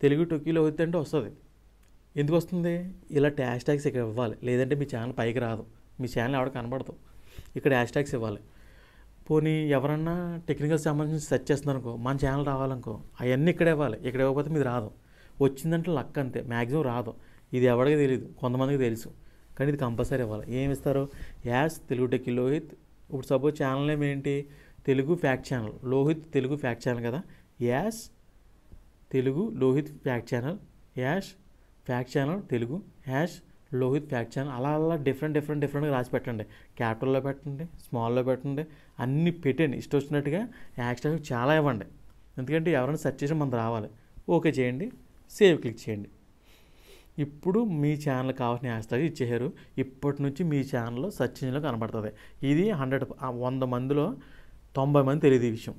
తెలుగు టొక్కీలో అవుతుంది అంటే వస్తుంది. ఎందుకు వస్తుంది? ఇలా హ్యాష్ ట్యాగ్స్ ఇక్కడ ఇవ్వాలి, లేదంటే మీ ఛానల్ పైకి రాదు, మీ ఛానల్ ఎవరికి కనబడదు. ఇక్కడ హ్యాష్ ట్యాగ్స్ ఇవ్వాలి. పోనీ ఎవరన్నా టెక్నికల్ సంబంధించి సెర్చ్ చేస్తున్నారు అనుకో, మన ఛానల్ రావాలనుకో, అవన్నీ ఇక్కడ ఇవ్వాలి. ఇక్కడ ఇవ్వకపోతే మీది రాదు. వచ్చిందంటే లక్ అంతే, మ్యాక్సిమం రాదు. ఇది ఎవరికి తెలియదు, కొంతమందికి తెలుసు, కానీ ఇది కంపల్సరీ ఇవ్వాలి. ఏమి ఇస్తారు? As Telugu techie Lohith. ఇప్పుడు సపోజ్ ఛానల్ నేమ్ ఏంటి? Telugu fact channel, Lohith Telugu fact channel కదా, as Telugu Lohith fact channel, as fact channel Telugu, as Lohith fact channel, అలా డిఫరెంట్గా రాసి పెట్టండి. క్యాపిటల్లో పెట్టండి, స్మాల్లో పెట్టండి, అన్నీ పెట్టండి. ఇష్టం వచ్చినట్టుగా హ్యాష్ ట్యాగ్ చాలా ఇవ్వండి, ఎందుకంటే ఎవరైనా సెర్చ్ చేసి మనకు రావాలి. ఓకే చేయండి, సేవ్ క్లిక్ చేయండి. ఇప్పుడు మీ ఛానల్ కావాల్సిన హ్యాష్ ట్యాగ్ ఇచ్చేసారు. ఇప్పటి నుంచి మీ ఛానల్లో సెర్చ్ ఇంజిన్లో కనబడుతుంది. ఇది 100 మందిలో 90 మంది తెలియదు ఈ విషయం.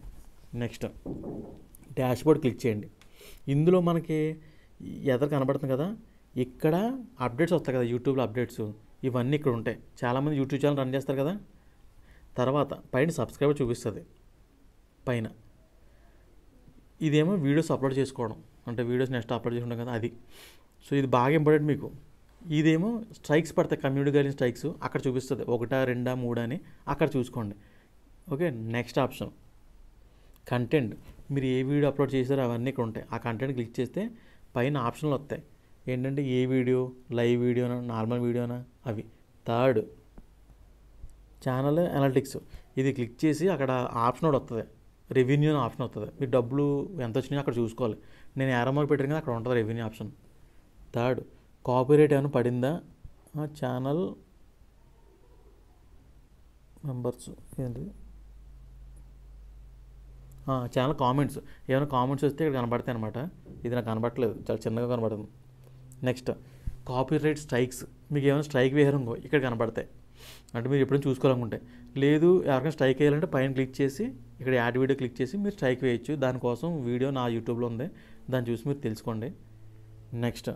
నెక్స్ట్ డాష్బోర్డ్ క్లిక్ చేయండి. ఇందులో మనకి ఎదురు కనబడుతుంది కదా, ఇక్కడ అప్డేట్స్ వస్తాయి కదా, యూట్యూబ్లో అప్డేట్స్, ఇవన్నీ ఇక్కడ ఉంటాయి. చాలామంది యూట్యూబ్ ఛానల్ రన్ చేస్తారు కదా. తర్వాత పైన సబ్స్క్రైబర్ చూపిస్తుంది పైన. ఇదేమో వీడియోస్ అప్లోడ్ చేసుకోవడం, అంటే వీడియోస్ నెక్స్ట్ అప్లోడ్ చేసుకుంటాం కదా, అది. సో ఇది బాగా ఇంపార్టెంట్ మీకు. ఇదేమో స్ట్రైక్స్ పడతాయి, కమ్యూనిటీ గైడ్లైన్ స్ట్రైక్స్, అక్కడ చూపిస్తుంది 1, 2, 3 అని, అక్కడ చూసుకోండి. ఓకే. Next option content. మీరు ఏ వీడియో అప్లోడ్ చేశారో అవన్నీ ఇక్కడ ఉంటాయి. ఆ కంటెంట్ క్లిక్ చేస్తే పైన ఆప్షన్లు వస్తాయి. ఏంటంటే ఏ వీడియో, లైవ్ వీడియోనా, నార్మల్ వీడియోనా, అవి. Third channel analytics. ఇది క్లిక్ చేసి అక్కడ ఆప్షన్ ఒకటి వస్తుంది, రెవెన్యూ అని ఆప్షన్ వస్తుంది. మీరు డబ్బులు ఎంత వచ్చినాయో అక్కడ చూసుకోవాలి. నేను యారో మార్క్ పెట్టాను కదా, అక్కడ ఉంటుంది రెవెన్యూ ఆప్షన్. థర్డ్ కాపీరైట్ ఏమైనా పడిందా, ఛానల్ మెంబర్స్ ఏంటి, ఛానల్ కామెంట్స్, ఏమైనా కామెంట్స్ వస్తే ఇక్కడ కనబడతాయి అనమాట. ఇది నాకు కనబడట్లేదు, చాలా చిన్నగా కనబడుతుంది. Next copyright strikes. మీకు ఏమైనా స్ట్రైక్ వేయరంగో ఇక్కడ కనబడతాయి, అంటే మీరు ఎప్పుడైనా చూసుకోవాలనుకుంటే. లేదు ఎవరికైనా స్ట్రైక్ వేయాలంటే పైన క్లిక్ చేసి ఇక్కడ యాడ్ వీడియో క్లిక్ చేసి మీరు స్ట్రైక్ వేయచ్చు. దానికోసం వీడియో నా యూట్యూబ్లో ఉంది, దాన్ని చూసి మీరు తెలుసుకోండి. నెక్స్ట్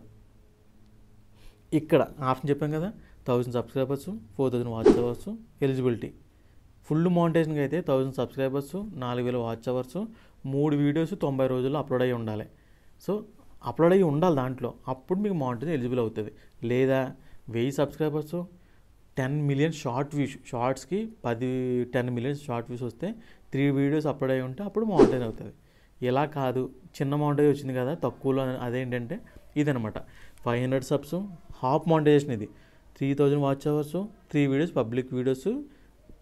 ఇక్కడ ఆప్షన్ చెప్పాం కదా, 1000 subscribers, 4000 watch hours, eligibility. Full మౌంటేషన్కి అయితే 1000 సబ్స్క్రైబర్స్, 4000 వాచ్ అవర్స్, 3 వీడియోస్ 90 రోజుల్లో అప్లోడ్ అయ్యి ఉండాలి. సో అప్లోడ్ అయ్యి ఉండాలి దాంట్లో, అప్పుడు మీకు మౌంటేషన్ ఎలిజిబుల్ అవుతుంది. లేదా 1000 సబ్స్క్రైబర్స్, 10 మిలియన్ షార్ట్స్కి 10 మిలియన్ షార్ట్ వ్యూస్ వస్తే 3 వీడియోస్ అప్లోడ్ అయ్యి ఉంటే అప్పుడు మౌంటేషన్ అవుతుంది. ఇలా కాదు, చిన్న మౌంటేజ్ వచ్చింది కదా తక్కువలో, అదేంటంటే ఇదనమాట. 500 సబ్స్ హాఫ్ మౌంటేషన్. ఇది 3000 watch hours, 3 videos public videos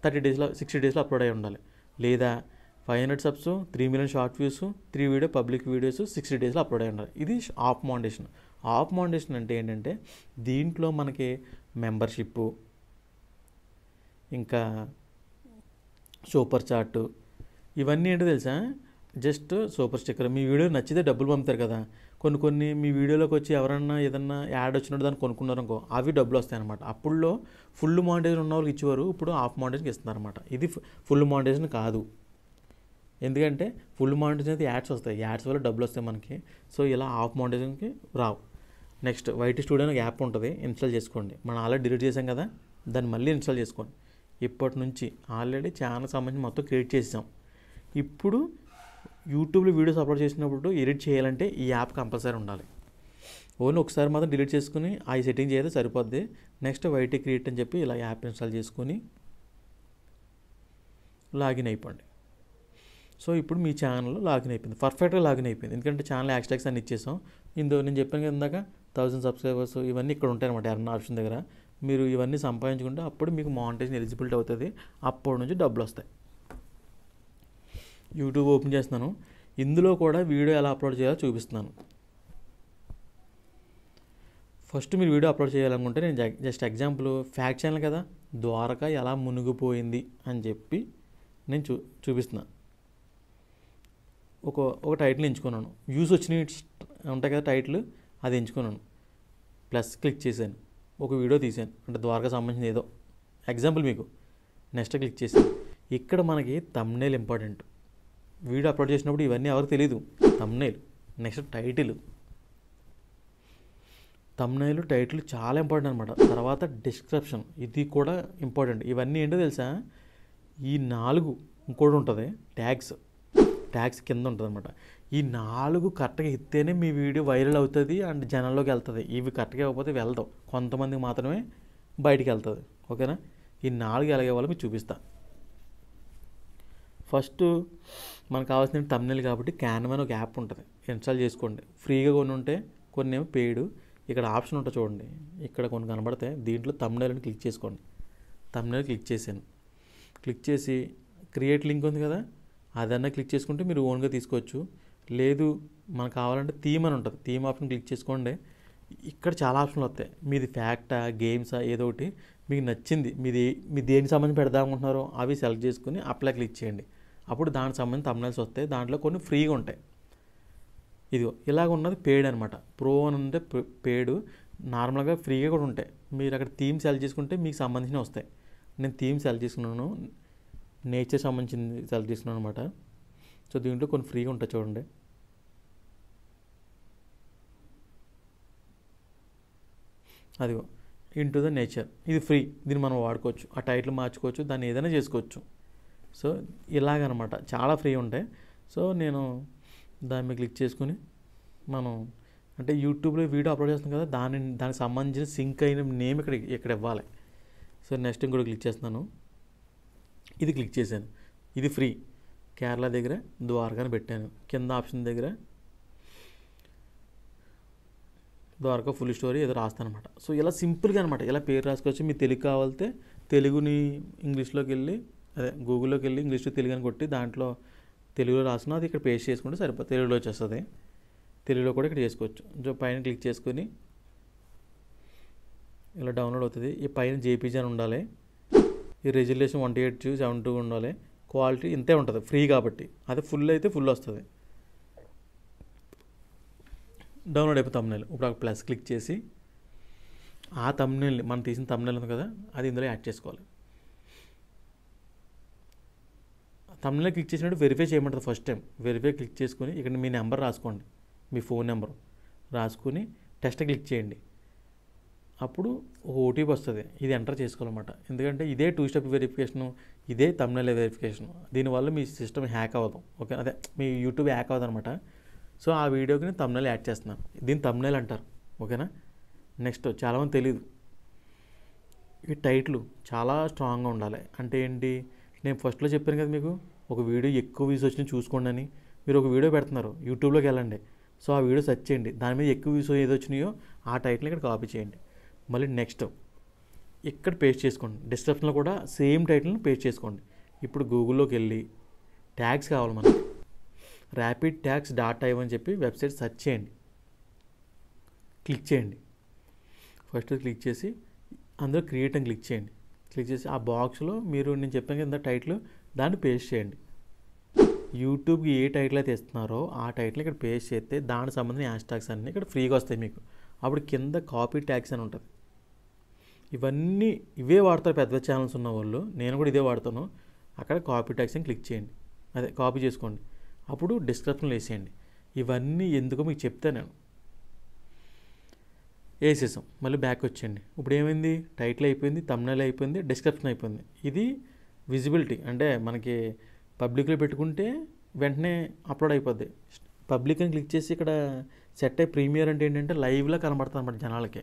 60 డేస్లో అప్లోడ్ అయ్యి ఉండాలి. లేదా 500 subs, 3 million short views, 3 video public videos 60 డేస్లో అప్లోడ్ అయ్యి ఉండాలి. ఇది హాఫ్ మౌంటేషన్. హాఫ్ మౌంటేషన్ అంటే ఏంటంటే దీంట్లో మనకి మెంబర్షిప్, ఇంకా సూపర్ చాట్, ఇవన్నీ ఏంటో తెలుసా, జస్ట్ సూపర్ స్టిక్కర్. మీ వీడియో నచ్చితే డబ్బులు పంపుతారు కదా, కొన్ని మీ వీడియోలోకి వచ్చి ఎవరన్నా ఏదన్నా యాడ్ వచ్చినట్టు దాన్ని కొనుక్కున్నారు అనుకో, అవి డబ్బులు వస్తాయన్నమాట. అప్పుడులో ఫుల్ మానిటైజేషన్ ఉన్న వాళ్ళకి ఇచ్చేవారు, ఇప్పుడు హాఫ్ మానిటైజేషన్కి ఇస్తున్నారన్నమాట. ఇది ఫుల్ మానిటైజేషన్ కాదు. ఎందుకంటే ఫుల్ మానిటైజేషన్ అయితే యాడ్స్ వస్తాయి, యాడ్స్ వల్ల డబ్బులు వస్తాయి మనకి. సో ఇలా హాఫ్ మానిటైజేషన్కి రావు. నెక్స్ట్ వైటీ స్టూడియో అనే యాప్ ఉంటుంది, ఇన్స్టాల్ చేసుకోండి. మనం ఆల్రెడీ డిలీట్ చేసాం కదా, దాన్ని మళ్ళీ ఇన్స్టాల్ చేసుకోండి. ఇప్పటి నుంచి ఆల్రెడీ ఛానల్ సంబంధించి మొత్తం క్రియేట్ చేసాం. ఇప్పుడు యూట్యూబ్లో వీడియోస్ అప్లోడ్ చేసినప్పుడు ఎడిట్ చేయాలంటే ఈ యాప్ కంపల్సరీ ఉండాలి. ఓన్లీ ఒకసారి మాత్రం డిలీట్ చేసుకుని ఆ సెట్టింగ్ చేస్తే సరిపోద్ది. నెక్స్ట్ వైటీ క్రియేట్ అని చెప్పి ఇలా యాప్ ఇన్స్టాల్ చేసుకొని లాగిన్ అయిపోండి. సో ఇప్పుడు మీ ఛానల్ లాగిన్ అయిపోయింది, పర్ఫెక్ట్గా లాగిన్ అయిపోయింది. ఎందుకంటే ఛానల్ హ్యాష్ట్యాగ్స్ అన్ని ఇచ్చేసాం. ఇందులో నేను చెప్పాను కదా ఇందాక 1000 సబ్స్క్రైబర్స్ ఇవన్నీ ఇక్కడ ఉంటాయి అనమాట. ఎర్న్ ఆప్షన్ దగ్గర మీరు ఇవన్నీ సంపాదించుకుంటే అప్పుడు మీకు మానిటైజేషన్ ఎలిజిబిలిటీ అవుతుంది. అప్పటి నుంచి డబ్బులు వస్తాయి. యూట్యూబ్ ఓపెన్ చేస్తున్నాను. ఇందులో కూడా వీడియో ఎలా అప్లోడ్ చేయాలో చూపిస్తున్నాను. ఫస్ట్ మీరు వీడియో అప్లోడ్ చేయాలనుకుంటే నేను జస్ట్ ఎగ్జాంపుల్ ఫ్యాక్ట్ ఛానల్ కదా, ద్వారక ఎలా మునిగిపోయింది అని చెప్పి నేను చూపిస్తున్నాను. ఒక టైటిల్ ఎంచుకున్నాను. వ్యూస్ వచ్చినాయి ఉంటాయి కదా టైటిల్, అది ఎంచుకున్నాను. ప్లస్ క్లిక్ చేశాను, ఒక వీడియో తీశాను, అంటే ద్వారక సంబంధించిన ఏదో ఎగ్జాంపుల్ మీకు. నెక్స్ట్ క్లిక్ చేశాను. ఇక్కడ మనకి థంబ్నెయిల్ ఇంపార్టెంట్. వీడియో అప్లోడ్ చేసినప్పుడు ఇవన్నీ ఎవరికి తెలియదు. Thumbnail, next title. Thumbnail title చాలా ఇంపార్టెంట్ అనమాట. తర్వాత డిస్క్రిప్షన్, ఇది కూడా ఇంపార్టెంట్. ఇవన్నీ ఏంటో తెలుసా, ఈ 4 ఇంకోటి ఉంటుంది, ట్యాగ్స్ కింద ఉంటుంది అనమాట. ఈ 4 కరెక్ట్గా ఇస్తేనే మీ వీడియో వైరల్ అవుతుంది అండ్ జనాల్లోకి వెళ్తుంది. ఇవి కరెక్ట్గా ఇవ్వకపోతే వెళ్దాం, కొంతమందికి మాత్రమే బయటికి వెళ్తుంది. ఓకేనా? ఈ 4 ఎలాగే వాళ్ళు మీకు చూపిస్తా. ఫస్ట్ మనకు కావాల్సిన థంబ్నెయిల్ కాబట్టి క్యాన్వా అని ఒక యాప్ ఉంటుంది, ఇన్స్టాల్ చేసుకోండి. ఫ్రీగా కొన్ని ఉంటే, కొన్ని ఏమో పెయిడ్. ఇక్కడ ఆప్షన్ ఉంటుంది చూడండి, ఇక్కడ కొన్ని కనబడతాయి. దీంట్లో థంబ్నెయిల్ అని క్లిక్ చేసుకోండి. థంబ్నెయిల్ క్లిక్ చేశాను. క్లిక్ చేసి క్రియేట్ లింక్ ఉంది కదా, అదన్నా క్లిక్ చేసుకుంటే మీరు ఓన్గా తీసుకోవచ్చు. లేదు మనకు కావాలంటే థీమ్ అని ఉంటుంది, థీమ్ ఆప్షన్ క్లిక్ చేసుకోండి. ఇక్కడ చాలా ఆప్షన్లు వస్తాయి. మీది ఫ్యాక్టా, గేమ్సా, ఏదో ఒకటి మీకు నచ్చింది, మీ దేనికి సంబంధించి పెడదాం అనుకుంటున్నారో అవి సెలెక్ట్ చేసుకుని అప్లై క్లిక్ చేయండి. అప్పుడు దానికి సంబంధించి థంబ్నెయిల్స్ వస్తాయి. దాంట్లో కొన్ని ఫ్రీగా ఉంటాయి. ఇదిగో ఇలాగ ఉన్నది పెయిడ్ అనమాట. ప్రో అని ఉంటే పెయిడ్, నార్మల్గా ఫ్రీగా కూడా ఉంటాయి. మీరు అక్కడ థీమ్ సెలెక్ట్ చేసుకుంటే మీకు సంబంధించినవి వస్తాయి. నేను థీమ్ సెలెక్ట్ చేసుకున్నాను, నేచర్ సంబంధించింది సెలెక్ట్ చేసుకున్నాను అనమాట. సో దీంట్లో కొన్ని ఫ్రీగా ఉంటాయి చూడండి. అదిగో ఇంటూ ద నేచర్, ఇది ఫ్రీ. దీన్ని మనం వాడుకోవచ్చు, ఆ టైటిల్ మార్చుకోవచ్చు, దాన్ని ఏదైనా చేసుకోవచ్చు. సో ఇలాగనమాట చాలా ఫ్రీ ఉంటాయి. సో నేను దాని మీద క్లిక్ చేసుకుని మనం అంటే యూట్యూబ్లో వీడియో అప్లోడ్ చేస్తాం కదా, దానికి సంబంధించిన సింక్ అయిన నేమ్ ఇక్కడ ఇవ్వాలి. సో నెక్స్ట్ ఇంకోటి క్లిక్ చేస్తున్నాను. ఇది క్లిక్ చేశాను, ఇది ఫ్రీ. కేరళ దగ్గర ద్వారకాని పెట్టాను. కింద ఆప్షన్ దగ్గర ద్వారకా ఫుల్ స్టోరీ ఏదో రాస్తాను అనమాట. సో ఇలా సింపుల్గా అనమాట, ఇలా పేరు రాసుకోవచ్చు. మీ తెలుగు కావాలితే తెలుగుని ఇంగ్లీష్లోకి వెళ్ళి, అదే గూగుల్లోకి వెళ్ళి ఇంగ్లీష్ టు తెలుగు అని కొట్టి దాంట్లో తెలుగులో రాసిన అది ఇక్కడ పేస్ట్ చేసుకుంటే సరిపోతుంది, తెలుగులో వచ్చేస్తుంది. తెలుగులో కూడా ఇక్కడ చేసుకోవచ్చు. సో పైన క్లిక్ చేసుకొని ఇలా డౌన్లోడ్ అవుతుంది. ఈ పైన జేపీజీ అని ఉండాలి. ఈ రెజల్యూషన్ 128x72 ఉండాలి. క్వాలిటీ ఇంతే ఉంటుంది ఫ్రీ కాబట్టి. అదే ఫుల్ అయితే ఫుల్ వస్తుంది. డౌన్లోడ్ అయిపోయి థంబ్నెయిల్. ఇప్పుడు ఆ ప్లస్ క్లిక్ చేసి ఆ థంబ్నెయిల్, మనం తీసిన థంబ్నెయిల్ ఉంది కదా, అది ఇందులో యాడ్ చేసుకోవాలి. థంబ్నెయిల్ క్లిక్ చేసినట్టు వెరిఫై చేయమంటుంది ఫస్ట్ టైం. వెరిఫై క్లిక్ చేసుకొని ఇక్కడ మీ నెంబర్ రాసుకోండి, మీ ఫోన్ నెంబర్ రాసుకొని టెస్ట్ క్లిక్ చేయండి. అప్పుడు ఒక ఓటీపీ వస్తుంది, ఇది ఎంటర్ చేసుకోవాలన్నమాట. ఎందుకంటే ఇదే 2 స్టెప్ వెరిఫికేషను, ఇదే థంబ్నెయిల్ వెరిఫికేషన్. దీనివల్ల మీ సిస్టమ్ హ్యాక్ అవ్వదు. ఓకే, అదే మీ యూట్యూబ్ హ్యాక్ అవ్వదు అనమాట. సో ఆ వీడియోకి నేను థంబ్నెయిల్ యాడ్ చేస్తున్నాను. దీన్ని థంబ్నెయిల్ అంటారు. ఓకేనా? నెక్స్ట్ చాలామంది తెలియదు, ఈ టైటిల్ చాలా స్ట్రాంగ్గా ఉండాలి. అంటే ఏంటి, నేను ఫస్ట్లో చెప్పాను కదా మీకు, ఒక వీడియో ఎక్కువ వ్యూస్ వచ్చినా చూసుకోండి అని. మీరు ఒక వీడియో పెడుతున్నారు, యూట్యూబ్లోకి వెళ్ళండి. సో ఆ వీడియో సెర్చ్ చేయండి, దాని మీద ఎక్కువ వ్యూస్ ఏది వచ్చినాయో ఆ టైటిల్ ఇక్కడ కాపీ చేయండి. మళ్ళీ నెక్స్ట్ ఇక్కడ పేస్ట్ చేసుకోండి. డిస్క్రిప్షన్లో కూడా సేమ్ టైటిల్ని పేస్ట్ చేసుకోండి. ఇప్పుడు గూగుల్లోకి వెళ్ళి ట్యాగ్స్ కావాలి మనకి, rapidtags.in అని చెప్పి వెబ్సైట్ సెర్చ్ చేయండి. క్లిక్ చేయండి. ఫస్ట్ క్లిక్ చేసి అందులో క్రియేట్ అని క్లిక్ చేయండి. క్లిక్ చేసి ఆ బాక్స్లో మీరు నేను చెప్పాను కదా టైటిల్, దాన్ని పేస్ట్ చేయండి. యూట్యూబ్కి ఏ టైటిల్ అయితే ఇస్తున్నారో ఆ టైటిల్ ఇక్కడ పేస్ట్ చేస్తే దానికి సంబంధించిన హ్యాష్ ట్యాగ్స్ అన్నీ ఇక్కడ ఫ్రీగా వస్తాయి మీకు. అప్పుడు కింద కాపీ ట్యాగ్స్ అని ఉంటుంది. ఇవన్నీ ఇవే వాడతారు పెద్ద ఛానల్స్ ఉన్న వాళ్ళు, నేను కూడా ఇదే వాడతాను. అక్కడ కాపీ ట్యాగ్స్ అని క్లిక్ చేయండి, అదే కాపీ చేసుకోండి. అప్పుడు డిస్క్రిప్షన్లో వేసేయండి. ఇవన్నీ ఎందుకో మీకు చెప్తే నేను వేసేసాం. మళ్ళీ బ్యాక్ వచ్చేయండి. ఇప్పుడు ఏమైంది, టైటిల్ అయిపోయింది, థంబ్నెయిల్ అయిపోయింది, డిస్క్రిప్షన్ అయిపోయింది. ఇది విజిబిలిటీ, అంటే మనకి పబ్లిక్లో పెట్టుకుంటే వెంటనే అప్లోడ్ అయిపోద్ది. పబ్లిక్ అని క్లిక్ చేసి ఇక్కడ సెట్ అయ్యి ప్రీమియర్ అంటే ఏంటంటే లైవ్లో కనబడుతుంది అన్నమాట జనాలకి.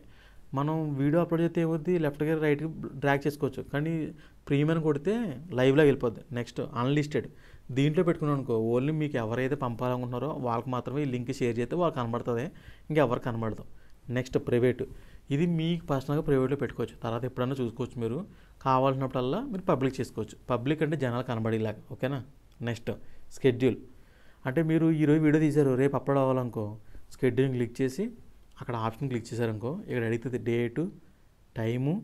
మనం వీడియో అప్లోడ్ చేస్తే ఏమవుద్ది, లెఫ్ట్కి రైట్కి డ్రాగ్ చేసుకోవచ్చు, కానీ ప్రీమియర్ కొడితే లైవ్లో వెళ్ళిపోద్ది. నెక్స్ట్ అన్లిస్టెడ్, దీంట్లో పెట్టుకున్నాను అనుకో, ఓన్లీ మీకు ఎవరైతే పంపాలనుకుంటున్నారో వాళ్ళకి మాత్రమే ఈ లింక్ షేర్ చేస్తే వాళ్ళకి కనబడుతుంది, ఇంకెవరికి కనబడదు. నెక్స్ట్ ప్రైవేటు, ఇది మీకు పర్సనల్గా ప్రైవేట్లో పెట్టుకోవచ్చు, తర్వాత ఎప్పుడైనా చూసుకోవచ్చు. మీరు కావాల్సినప్పుడల్లా మీరు పబ్లిక్ చేసుకోవచ్చు. పబ్లిక్ అంటే జనాలు కనబడేలాగా, ఓకేనా. నెక్స్ట్ స్కెడ్యూల్, అంటే మీరు ఈరోజు వీడియో తీశారు, రేపు అప్లోడ్ అవ్వాలనుకో, స్కెడ్యూల్ని క్లిక్ చేసి అక్కడ ఆప్షన్ క్లిక్ చేశారనుకో, ఇక్కడ అడుగుతుంది డేటు, టైము,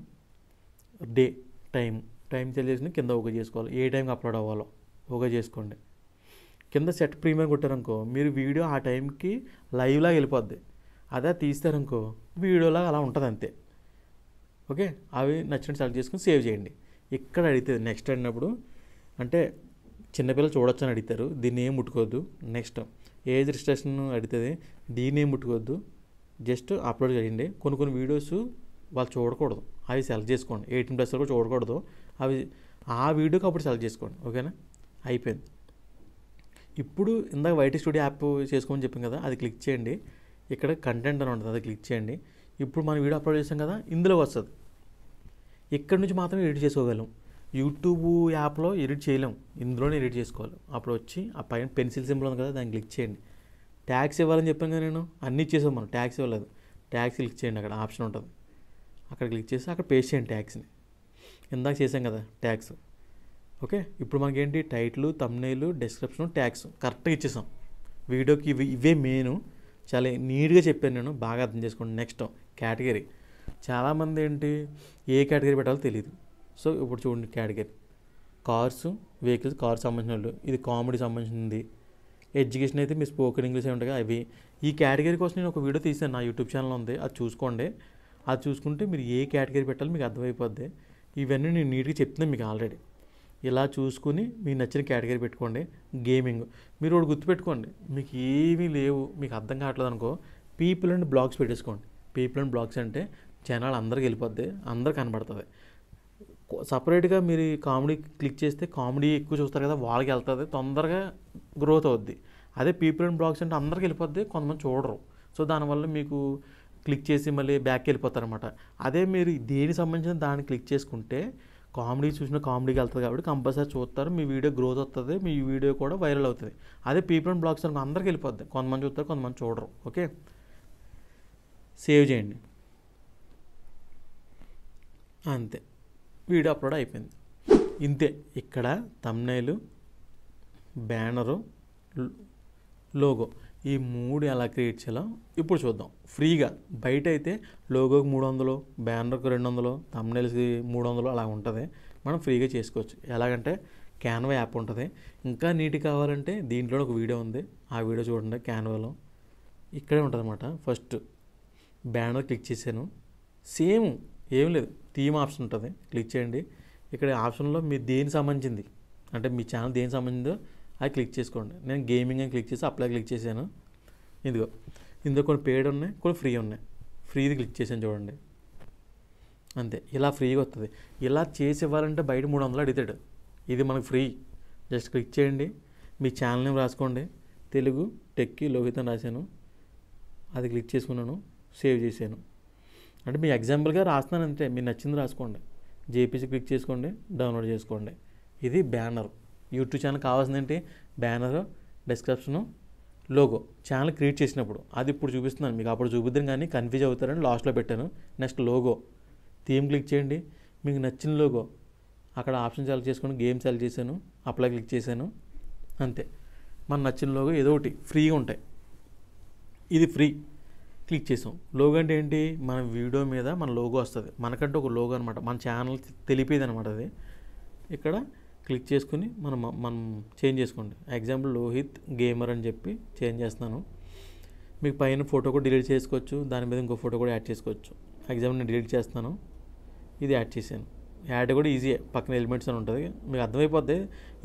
టైం తెలియజేసి కింద ఓకే చేసుకోవాలి. ఏ టైంకి అప్లోడ్ అవ్వాలో ఓకే చేసుకోండి. కింద సెట్ ప్రీమియర్ కొట్టారనుకో, మీరు వీడియో ఆ టైంకి లైవ్లా వెళ్ళిపోద్ది. అదే తీస్తారనుకో వీడియోలా అలా ఉంటుంది అంతే. ఓకే, అవి నచ్చినట్టు సెలెక్ట్ చేసుకుని సేవ్ చేయండి. ఇక్కడ అడుగుతుంది నెక్స్ట్ అన్నప్పుడు, అంటే చిన్నపిల్లలు చూడొచ్చు అని అడుగుతారు, దీన్ని ఏం ముట్టుకోవద్దు. నెక్స్ట్ ఏజ్ రిస్ట్రిక్షన్ అడుగుతుంది, దీన్ని ఏం ముట్టుకోవద్దు, జస్ట్ అప్లోడ్ చేయండి. కొన్ని వీడియోస్ వాళ్ళు చూడకూడదు, అవి సెలెక్ట్ చేసుకోండి. 18+ కూడా చూడకూడదు, అవి ఆ వీడియోకి అప్పుడు సెలెక్ట్ చేసుకోండి. ఓకేనా, అయిపోయింది. ఇప్పుడు ఇందాక వైటీ స్టూడియో యాప్ చేసుకోమని చెప్పాం కదా, అది క్లిక్ చేయండి. ఇక్కడ కంటెంట్ అని ఉంటుంది, అది క్లిక్ చేయండి. ఇప్పుడు మనం వీడియో అప్లోడ్ చేసాం కదా, ఇందులో వస్తుంది. ఇక్కడ నుంచి మాత్రమే ఎడిట్ చేసుకోగలం. యూట్యూబ్ యాప్లో ఎడిట్ చేయలేం, ఇందులోనే ఎడిట్ చేసుకోవాలి. అప్పుడు వచ్చి ఆ పైన పెన్సిల్ సింబల్ ఉంది కదా, దాన్ని క్లిక్ చేయండి. ట్యాగ్స్ ఇవ్వాలని చెప్పాను కదా నేను, అన్నీ ఇచ్చేసాం మనం, ట్యాగ్స్ ఇవ్వలేదు. ట్యాగ్స్ క్లిక్ చేయండి, అక్కడ ఆప్షన్ ఉంటుంది, అక్కడ క్లిక్ చేసి అక్కడ పేస్ట్ చేయండి ట్యాగ్స్ని. ఇందాక చేసాం కదా ట్యాగ్స్. ఓకే, ఇప్పుడు మనకేంటి టైటిల్, థంబ్నెయిల్, డిస్క్రిప్షన్, ట్యాగ్స్ కరెక్ట్గా ఇచ్చేసాం. వీడియోకి ఇవే మెయిన్, చాలా నీట్గా చెప్పాను నేను, బాగా అర్థం చేసుకోండి. నెక్స్ట్ కేటగిరీ, చాలామంది ఏంటి ఏ కేటగిరీ పెట్టాలో తెలియదు. సో ఇప్పుడు చూడండి, కేటగిరీ కార్స్, వెహికల్స్, కార్స్ సంబంధించిన వాళ్ళు, ఇది కామెడీ సంబంధించింది. ఎడ్యుకేషన్ అయితే మీ స్పోకెన్ ఇంగ్లీష్ ఉంటాయి అవి. ఈ కేటగిరీ కోసం నేను ఒక వీడియో తీసాను, నా యూట్యూబ్ ఛానల్ ఉంది, అది చూసుకోండి. అది చూసుకుంటే మీరు ఏ కేటగిరీ పెట్టాలో మీకు అర్థమైపోద్ది. ఇవన్నీ నేను నీట్గా చెప్తున్నాను మీకు ఆల్రెడీ. ఇలా చూసుకుని మీకు నచ్చిన కేటగిరీ పెట్టుకోండి. గేమింగ్, మీరు ఒకటి గుర్తుపెట్టుకోండి, మీకు ఏమీ లేవు, మీకు అర్థం కావట్లేదు అనుకో, పీపుల్ అండ్ బ్లాగ్స్ పెట్టేసుకోండి. పీపుల్ అండ్ బ్లాగ్స్ అంటే జనాలు అందరికి వెళ్ళిపోద్ది, అందరు కనబడుతుంది. సపరేట్గా మీరు కామెడీ క్లిక్ చేస్తే కామెడీ ఎక్కువ చూస్తారు కదా, వాళ్ళకి వెళ్తుంది, తొందరగా గ్రోత్ అవుద్ది. అదే పీపుల్ అండ్ బ్లాగ్స్ అంటే అందరికి వెళ్ళిపోద్ది, కొంతమంది చూడరు. సో దానివల్ల మీకు క్లిక్ చేసి మళ్ళీ బ్యాక్కి వెళ్ళిపోతారనమాట. అదే మీరు దేనికి సంబంధించిన దాన్ని క్లిక్ చేసుకుంటే కామెడీ చూసిన కామెడీకి వెళ్తుంది కాబట్టి కంపల్సరీ చూస్తారు, మీ వీడియో గ్రోత్ వస్తుంది, మీ వీడియో కూడా వైరల్ అవుతుంది. అదే పీపుల్ అండ్ బ్లాగ్స్ అనుకో అందరికి వెళ్ళిపోద్ది, కొంతమంది చూస్తారు, కొంతమంది చూడరు. ఓకే, సేవ్ చేయండి, అంతే, వీడియో అప్లోడ్ అయిపోయింది. ఇంతే. ఇక్కడ థంబ్నెయిల్, బ్యానరు, లోగో, ఈ 3 ఎలా క్రియేట్ చేయాలో ఇప్పుడు చూద్దాం. ఫ్రీగా బయట అయితే లోగోకి 300, బ్యానర్కి 200, థంబ్నెయిల్స్కి 300 అలా ఉంటుంది. మనం ఫ్రీగా చేసుకోవచ్చు. ఎలాగంటే క్యాన్వా యాప్ ఉంటుంది. ఇంకా నీట్గా కావాలంటే దీంట్లో ఒక వీడియో ఉంది, ఆ వీడియో చూడండి. క్యాన్వాలో ఇక్కడే ఉంటుంది అనమాట. ఫస్ట్ బ్యానర్ క్లిక్ చేశాను, సేమ్ ఏం లేదు, థీమ్ ఆప్షన్ ఉంటుంది, క్లిక్ చేయండి. ఇక్కడ ఆప్షన్లో మీరు దేనికి సంబంధించింది, అంటే మీ ఛానల్ దేనికి సంబంధిందో అది క్లిక్ చేసుకోండి. నేను గేమింగ్ అని క్లిక్ చేసి అప్లై క్లిక్ చేశాను. ఇదిగో ఇందులో కొన్ని పెయిడ్ ఉన్నాయి, కొన్ని ఫ్రీ ఉన్నాయి. ఫ్రీది క్లిక్ చేశాను చూడండి, అంతే. ఇలా ఫ్రీగా వస్తుంది. ఇలా చేసి ఇవ్వాలంటే బయట 300 అడుగుతాడు, ఇది మనకు ఫ్రీ. జస్ట్ క్లిక్ చేయండి, మీ ఛానల్ నేమ్ రాసుకోండి, తెలుగు టెక్కి లోహిత్ అని రాశాను, అది క్లిక్ చేసుకున్నాను, సేవ్ చేశాను. అంటే మీ ఎగ్జాంపుల్గా రాస్తున్నాను అంతే, మీరు నచ్చింది రాసుకోండి. జేపీసీ క్లిక్ చేసుకోండి, డౌన్లోడ్ చేసుకోండి. ఇది బ్యానర్. యూట్యూబ్ ఛానల్ కావాల్సింది ఏంటి, banner, description, logo. Channel create చేసినప్పుడు అది ఇప్పుడు చూపిస్తున్నాను మీకు, అప్పుడు చూపిద్దాం కానీ కన్ఫ్యూజ్ అవుతారని లాస్ట్లో పెట్టాను. నెక్స్ట్ లోగో, థీమ్ క్లిక్ చేయండి, మీకు నచ్చిన లోగో అక్కడ ఆప్షన్ సెలెక్ట్ చేసుకోండి. గేమ్ సెలెక్ట్ చేశాను, అప్లై క్లిక్ చేశాను, అంతే. మన నచ్చిన లోగో ఏదో ఒకటి ఫ్రీగా ఉంటాయి, ఇది ఫ్రీ. క్లిక్ చేసాం. లోగో అంటే ఏంటి, మన వీడియో మీద మన లోగో వస్తుంది, మనకంటే ఒక లోగో అనమాట, మన ఛానల్ తెలిపేది అనమాట అది. ఇక్కడ క్లిక్ చేసుకుని మనం చేంజ్ చేసుకోండి. ఎగ్జాంపుల్ లోహిత్ గేమర్ అని చెప్పి చేంజ్ చేస్తున్నాను. మీకు పైన ఫోటో కూడా డిలీట్ చేసుకోవచ్చు, దాని మీద ఇంకో ఫోటో కూడా యాడ్ చేసుకోవచ్చు. ఎగ్జాంపుల్ నేను డిలీట్ చేస్తున్నాను, ఇది యాడ్ చేశాను. యాడ్ కూడా ఈజీయే, పక్కన ఎలిమెంట్స్ అని ఉంటుంది, మీకు అర్థమైపోద్ది.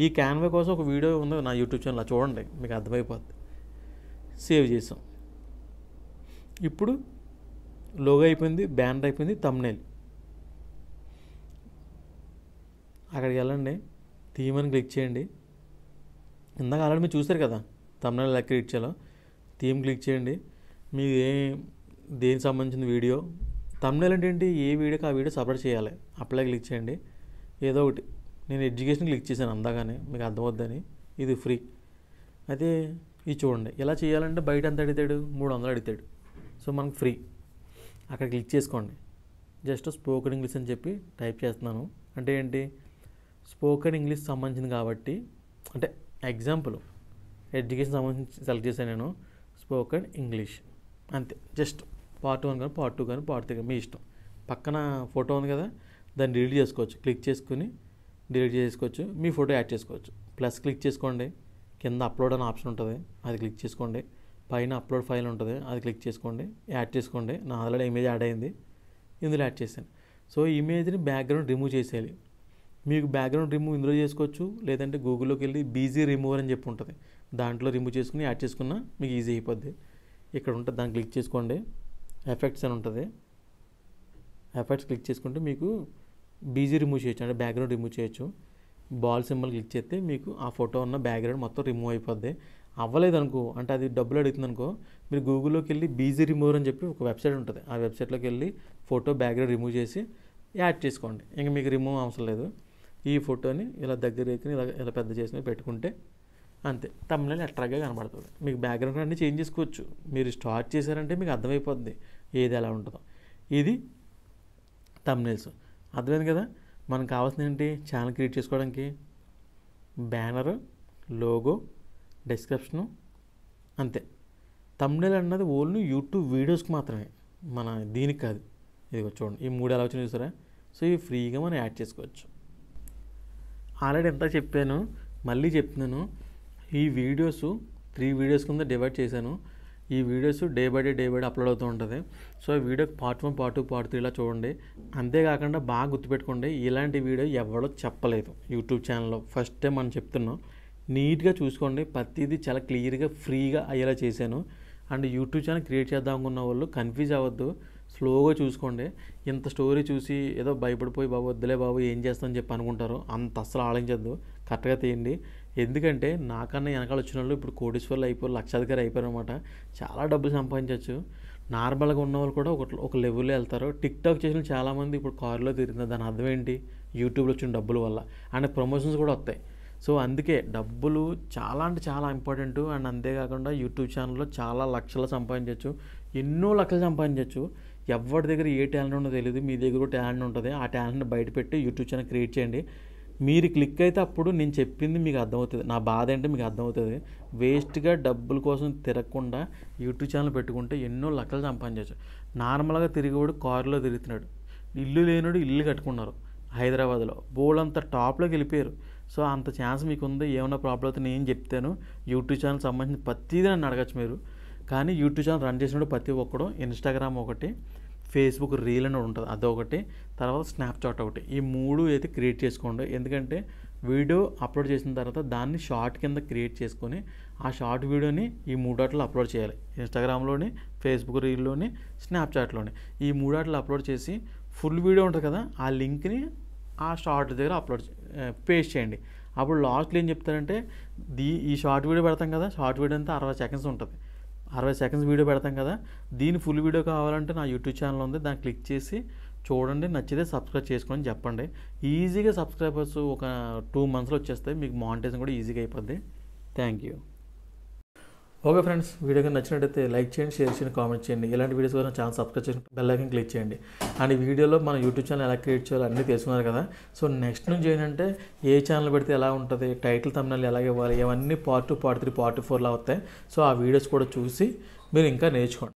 ఈ క్యాన్వా కోసం ఒక వీడియో ఉంది నా యూట్యూబ్ ఛానల్, చూడండి మీకు అర్థమైపోద్ది. సేవ్ చేసాం. ఇప్పుడు లోగో అయిపోయింది, బ్యానర్ అయిపోయింది, థంబ్నెయిల్. అక్కడికి వెళ్ళండి, థీమ్ అని క్లిక్ చేయండి. ఇందాక ఆల్రెడీ మీరు చూసారు కదా థంబ్నెయిల్ ఎలా క్రియేట్ చేయాలో. థీమ్ క్లిక్ చేయండి. మీకు దేనికి సంబంధించిన వీడియో. థంబ్నెయిల్ అంటే ఏంటి, ఏ వీడియోకి ఆ వీడియో సపరేట్ చేయాలి. అప్లై క్లిక్ చేయండి. ఏదో ఒకటి, నేను ఎడ్యుకేషన్ క్లిక్ చేశాను అందాగానే, మీకు అర్థమవుద్దని. ఇది ఫ్రీ. అయితే ఇది చూడండి, ఎలా చేయాలంటే బయట ఎంత అడుగుతాడు, 300 అడుగుతాడు. సో మనకు ఫ్రీ. అక్కడ క్లిక్ చేసుకోండి. జస్ట్ స్పోకెన్ ఇంగ్లీష్ అని చెప్పి టైప్ చేస్తున్నాను. అంటే ఏంటి, స్పోకెన్ ఇంగ్లీష్ సంబంధించింది కాబట్టి, అంటే ఎగ్జాంపుల్ ఎడ్యుకేషన్ సంబంధించి సెలెక్ట్ చేశాను నేను, స్పోకెన్ ఇంగ్లీష్ అంతే. జస్ట్ పార్ట్ 1 కానీ పార్ట్ 2 కానీ పార్ట్ 3 కానీ మీ ఇష్టం. పక్కన ఫోటో ఉంది కదా, దాన్ని డిలీట్ చేసుకోవచ్చు. క్లిక్ చేసుకుని డిలీట్ చేసుకోవచ్చు. మీ ఫోటో యాడ్ చేసుకోవచ్చు. ప్లస్ క్లిక్ చేసుకోండి. కింద అప్లోడ్ అనే ఆప్షన్ ఉంటుంది, అది క్లిక్ చేసుకోండి. పైన అప్లోడ్ ఫైల్ ఉంటుంది, అది క్లిక్ చేసుకోండి. యాడ్ చేసుకోండి. నా ఆల్రెడీ ఇమేజ్ యాడ్ అయింది, ఇందులో యాడ్ చేశాను. సో ఇమేజ్ని బ్యాక్గ్రౌండ్ రిమూవ్ చేసేయాలి. మీకు బ్యాక్గ్రౌండ్ రిమూవ్ ఇందులో చేసుకోవచ్చు, లేదంటే గూగుల్లోకి వెళ్ళి బీజీ రిమూవర్ అని చెప్పి ఉంటుంది, దాంట్లో రిమూవ్ చేసుకుని యాడ్ చేసుకున్నా మీకు ఈజీ అయిపోద్ది. ఇక్కడ ఉంటుంది, దాన్ని క్లిక్ చేసుకోండి. ఎఫెక్ట్స్ అని ఉంటుంది, ఎఫెక్ట్స్ క్లిక్ చేసుకుంటే మీకు బీజీ రిమూవ్ చేయొచ్చు, అంటే బ్యాక్గ్రౌండ్ రిమూవ్ చేయొచ్చు. బాల్ సింబల్ క్లిక్ చేస్తే మీకు ఆ ఫోటో ఉన్న బ్యాక్గ్రౌండ్ మొత్తం రిమూవ్ అయిపోద్ది. అవ్వలేదు అనుకో, అంటే అది డబ్బులు అడుగుతుంది అనుకో, మీరు గూగుల్లోకి వెళ్ళి బీజీ రిమూవర్ అని చెప్పి ఒక వెబ్సైట్ ఉంటుంది, ఆ వెబ్సైట్లోకి వెళ్ళి ఫోటో బ్యాక్గ్రౌండ్ రిమూవ్ చేసి యాడ్ చేసుకోండి. ఇంకా మీకు రిమూవ్ అవసరం లేదు. ఈ ఫోటోని ఇలా దగ్గర ఇలా పెద్ద చేసి పెట్టుకుంటే అంతే, థంబ్నెయిల్ అట్రాక్ట్గా కనబడుతుంది. మీకు బ్యాక్గ్రౌండ్ అన్నీ చేంజ్ చేసుకోవచ్చు. మీరు స్టార్ట్ చేశారంటే మీకు అర్థమైపోద్ది ఏది ఎలా ఉంటుందో. ఇది థంబ్నెయిల్స్. అర్థమైంది కదా. మనకు కావాల్సింది ఏంటి, ఛానల్ క్రియేట్ చేసుకోవడానికి బ్యానర్, లోగో, డిస్క్రిప్షను, అంతే. థంబ్నెయిల్ అన్నది ఓన్లీ యూట్యూబ్ వీడియోస్కి మాత్రమే, మన దీనికి కాదు. ఇది చూడండి, ఈ 3 ఎలా వచ్చినాయి చూసారా. సో ఇవి ఫ్రీగా మనం యాడ్ చేసుకోవచ్చు. ఆల్రెడీ ఎంత చెప్పాను, మళ్ళీ చెప్తున్నాను. ఈ వీడియోస్ 3 వీడియోస్ కింద డివైడ్ చేశాను. ఈ videos day by day upload అవుతూ ఉంటుంది. సో ఈ వీడియోకి పార్ట్ 1, పార్ట్ 2, పార్ట్ 3 ఇలా చూడండి. అంతేకాకుండా బాగా గుర్తుపెట్టుకోండి, ఇలాంటి వీడియో ఎవడో చెప్పలేదు యూట్యూబ్ ఛానల్లో, ఫస్ట్ టైం మనం చెప్తున్నాం. నీట్గా చూసుకోండి, ప్రతిదీ చాలా క్లియర్గా ఫ్రీగా అయ్యేలా చేశాను. అండ్ యూట్యూబ్ ఛానల్ క్రియేట్ చేద్దాం అనుకున్న వాళ్ళు కన్ఫ్యూజ్ అవ్వద్దు, స్లోగా చూసుకోండి. ఇంత స్టోరీ చూసి ఏదో భయపడిపోయి బాబు వద్దులే బాబు ఏం చేస్తామని చెప్పి అనుకుంటారు, అంత అస్సలు ఆలోచించద్దు, కరెక్ట్గా తీయండి. ఎందుకంటే నాకన్నా వెనకాల వచ్చిన వాళ్ళు ఇప్పుడు కోటీశ్వర్లు అయిపోయారు, లక్షాధికారి అయిపోయారు అనమాట. చాలా డబ్బులు సంపాదించవచ్చు. నార్మల్గా ఉన్న వాళ్ళు కూడా ఒక లెవెల్లో వెళ్తారు. టిక్టాక్ చేసిన చాలామంది ఇప్పుడు కారులో తిరుగుతుంది. దాని అర్థం ఏంటి, యూట్యూబ్లో వచ్చిన డబ్బుల వల్ల. అండ్ ప్రమోషన్స్ కూడా వస్తాయి. సో అందుకే డబ్బులు చాలా అంటే చాలా ఇంపార్టెంట్. అండ్ అంతేకాకుండా యూట్యూబ్ ఛానల్లో చాలా లక్షలు సంపాదించవచ్చు, ఎన్నో లక్షలు సంపాదించవచ్చు. ఎవరి దగ్గర ఏ టాలెంట్ ఉందో తెలియదు, మీ దగ్గర కూడా టాలెంట్ ఉంటుంది. ఆ టాలెంట్ని బయటపెట్టి యూట్యూబ్ ఛానల్ క్రియేట్ చేయండి. మీరు క్లిక్ అయితే అప్పుడు నేను చెప్పింది మీకు అర్థమవుతుంది, నా బాధ ఏంటో మీకు అర్థమవుతుంది. వేస్ట్గా డబ్బుల కోసం తిరగకుండా యూట్యూబ్ ఛానల్ పెట్టుకుంటే ఎన్నో లక్షలు సంపాదించవచ్చు. నార్మల్గా తిరిగేవాడు కారులో తిరుగుతున్నాడు, ఇల్లు లేనివాడు ఇల్లు కట్టుకున్నారు హైదరాబాద్లో, బోల్డంత టాప్లోకి వెళ్ళిపోయారు. సో అంత ఛాన్స్ మీకు ఉంది. ఏమైనా ప్రాబ్లం అయితే నేను చెప్తాను. యూట్యూబ్ ఛానల్ సంబంధించిన ప్రతిదీ నన్ను అడగచ్చు మీరు. కానీ యూట్యూబ్ ఛానల్ రన్ చేసినప్పుడు ప్రతి ఒక్కడు ఇన్స్టాగ్రామ్ ఒకటి, ఫేస్బుక్ రీల్ అని ఉంటుంది అదొకటి, తర్వాత స్నాప్చాట్ ఒకటి, ఈ 3 అయితే క్రియేట్ చేసుకోండి. ఎందుకంటే వీడియో అప్లోడ్ చేసిన తర్వాత దాన్ని షార్ట్ కింద క్రియేట్ చేసుకొని ఆ షార్ట్ వీడియోని ఈ 3 అప్లోడ్ చేయాలి. ఇన్స్టాగ్రామ్లోని, ఫేస్బుక్ రీల్లోని, స్నాప్చాట్లోని, ఈ 3 అప్లోడ్ చేసి ఫుల్ వీడియో ఉంటుంది కదా, ఆ లింక్ని ఆ షార్ట్ దగ్గర పేస్ట్ చేయండి. అప్పుడు లాస్ట్లో ఏం చెప్తారంటే ఈ షార్ట్ వీడియో పెడతాం కదా, షార్ట్ వీడియో అంతా 60 సెకండ్స్ ఉంటుంది, 60 సెకండ్స్ వీడియో పెడతాం కదా, దీని ఫుల్ వీడియో కావాలంటే నా యూట్యూబ్ ఛానల్ ఉంది, దాన్ని క్లిక్ చేసి చూడండి, నచ్చితే సబ్స్క్రైబ్ చేసుకోండి చెప్పండి. ఈజీగా సబ్స్క్రైబర్స్ ఒక 2 మంత్స్లో వచ్చేస్తాయి, మీకు మానిటైజేషన్ కూడా ఈజీగా అయిపోద్ది. Thank you. Okay friends, video కానీ నచ్చినట్టయితే లైక్ చేయండి, షేర్ చేయండి, కామెంట్ చేయండి. ఇలాంటి వీడియోస్ కోసం ఛానల్ సబ్స్క్రైబ్ చేయండి, బెల్ ఐకాన్ క్లిక్ చేయండి. అండ్ ఈ వీడియోలో మన యూట్యూబ్ ఛానల్ ఎలా క్రియేట్ చేయాలో అన్నీ తెలుసుకున్నారు కదా. సో నెక్స్ట్ నుంచి ఏంటంటే ఏ ఛానల్ పెడితే ఎలా ఉంటుంది, టైటిల్ థంబ్నెయిల్ ఎలాగ ఇవ్వాలి, ఇవన్నీ పార్ట్ 2, పార్ట్ 3, పార్ట్ 4లా వస్తాయి. సో ఆ వీడియోస్ కూడా చూసి మీరు ఇంకా నేర్చుకోండి.